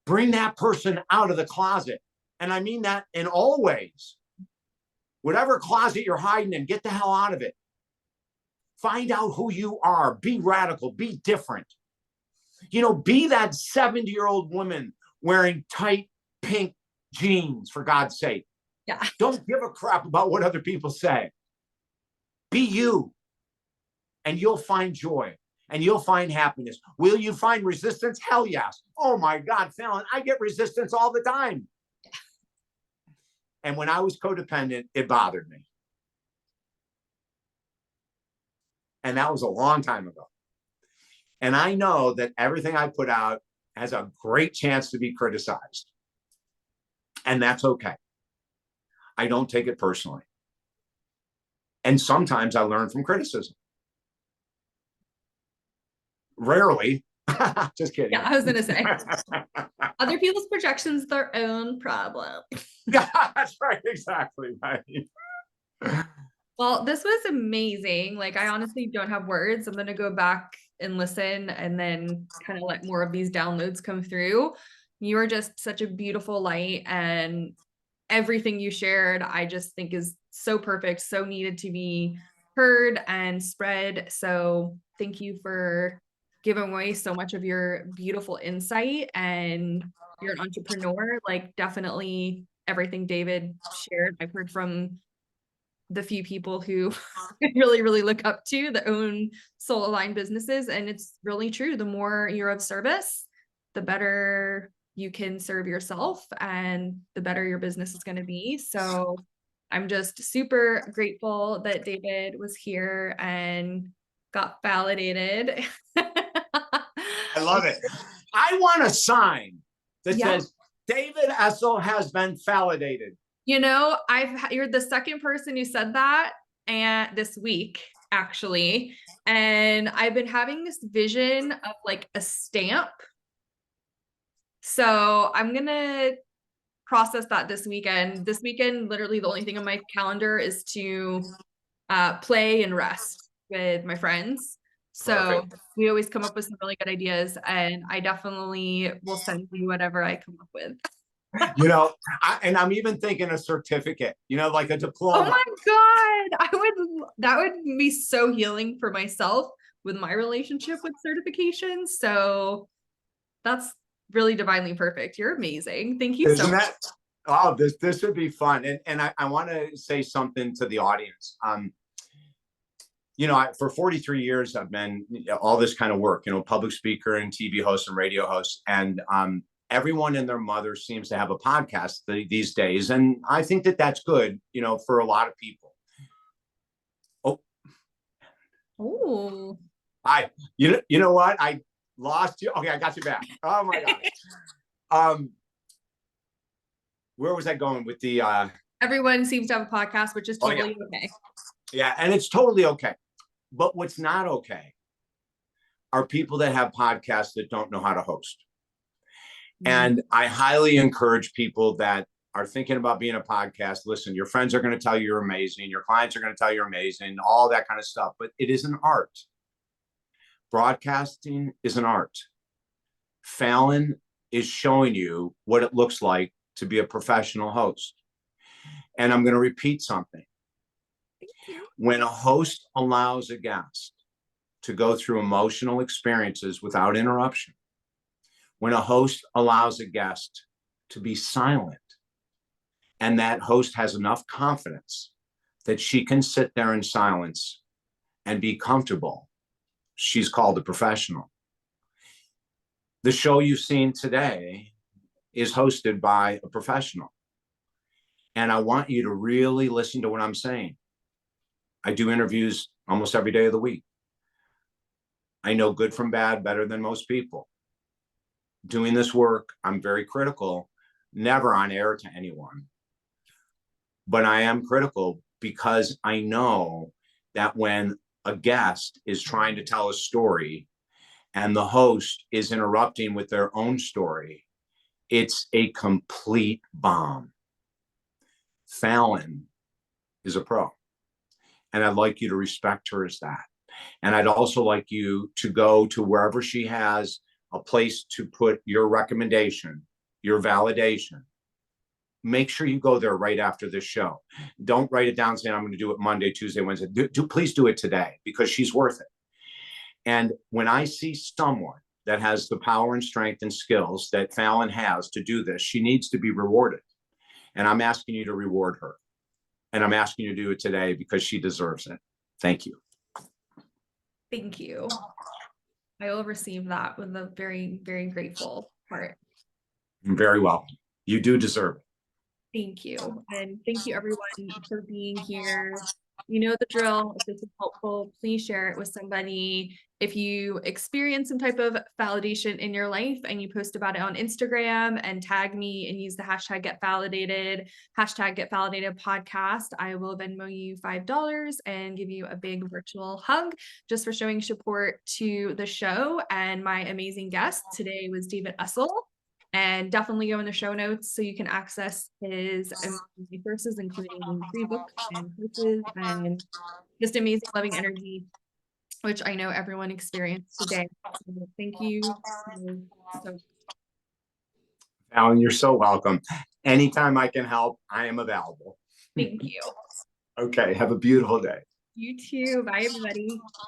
Bring that person out of the closet. And I mean that in all ways. Whatever closet you're hiding in, get the hell out of it. Find out who you are. Be radical. Be different. You know, be that 70-year-old woman wearing tight pink jeans, for God's sake. Yeah. Don't give a crap about what other people say. Be you, and you'll find joy, and you'll find happiness. Will you find resistance? Hell yes. Oh my God, Fallon, I get resistance all the time. And when I was codependent, it bothered me. And that was a long time ago. And I know that everything I put out has a great chance to be criticized. And that's okay. I don't take it personally. And sometimes I learn from criticism. Rarely. Just kidding. Yeah, I was going to say. Other people's projections, their own problem. Yeah, that's right. Exactly. Right. Well, this was amazing. Like, I honestly don't have words. I'm going to go back and listen, and then kind of let more of these downloads come through. You are just such a beautiful light, and everything you shared, I just think is so perfect, so needed to be heard and spread. So thank you for giving away so much of your beautiful insight. And you're an entrepreneur, like definitely everything David shared, I've heard from the few people who I really, really look up to that own soul aligned businesses. And it's really true. The more you're of service, the better you can serve yourself and the better your business is going to be. So I'm just super grateful that David was here and got validated. I love it. I want a sign that says David Essel has been validated. You know, you're the second person who said that and this week, actually. And I've been having this vision of like a stamp. So I'm gonna process that this weekend. This weekend, literally the only thing on my calendar is to play and rest with my friends. So Perfect. we always come up with some really good ideas, and I definitely will send you whatever I come up with. You know, and I'm even thinking a certificate, you know, like a diploma. Oh my God. That would be so healing for myself with my relationship with certifications. So that's really divinely perfect. You're amazing. Thank you so Isn't much. that? Oh, this would be fun. And I want to say something to the audience. You know, for 43 years, I've been all this kind of work, you know, public speaker and TV host and radio host. And everyone and their mother seems to have a podcast these days. And I think that that's good, you know, for a lot of people. Oh, You know what? I lost you. Okay, I got you back. Oh my God. Where was I going with the everyone seems to have a podcast, which is totally okay. Yeah, and it's totally okay. But what's not okay are people that have podcasts that don't know how to host. And I highly encourage people that are thinking about being a podcast. Listen, your friends are going to tell you you're amazing. Your clients are going to tell you you're amazing, all that kind of stuff. But it is an art. Broadcasting is an art. Fallon is showing you what it looks like to be a professional host. And I'm going to repeat something. When a host allows a guest to go through emotional experiences without interruption, when a host allows a guest to be silent, and that host has enough confidence that she can sit there in silence and be comfortable, she's called a professional. The show you've seen today is hosted by a professional. And I want you to really listen to what I'm saying. I do interviews almost every day of the week. I know good from bad better than most people. Doing this work, I'm very critical, never on air to anyone. But I am critical because I know that when a guest is trying to tell a story and the host is interrupting with their own story, it's a complete bomb. Fallon is a pro. And I'd like you to respect her as that. And I'd also like you to go to wherever she has a place to put your recommendation, your validation. Make sure you go there right after this show. Don't write it down saying, I'm going to do it Monday, Tuesday, Wednesday. Please do it today because she's worth it. And when I see someone that has the power and strength and skills that Fallon has to do this, she needs to be rewarded. And I'm asking you to reward her. And I'm asking you to do it today because she deserves it. Thank you. Thank you. I will receive that with a very, very grateful heart. Very well. You do deserve it. Thank you. And thank you everyone for being here. You know the drill. If this is helpful, please share it with somebody. If you experience some type of validation in your life and you post about it on Instagram and tag me and use the hashtag Get Validated podcast, I will Venmo you $5 and give you a big virtual hug just for showing support to the show. And my amazing guest today was David Essel. And definitely go in the show notes so you can access his resources, including free books and courses and just amazing loving energy, which I know everyone experienced today. So thank you. Alan, you're so welcome. Anytime I can help, I am available. Thank you. Okay. Have a beautiful day. You too. Bye, everybody.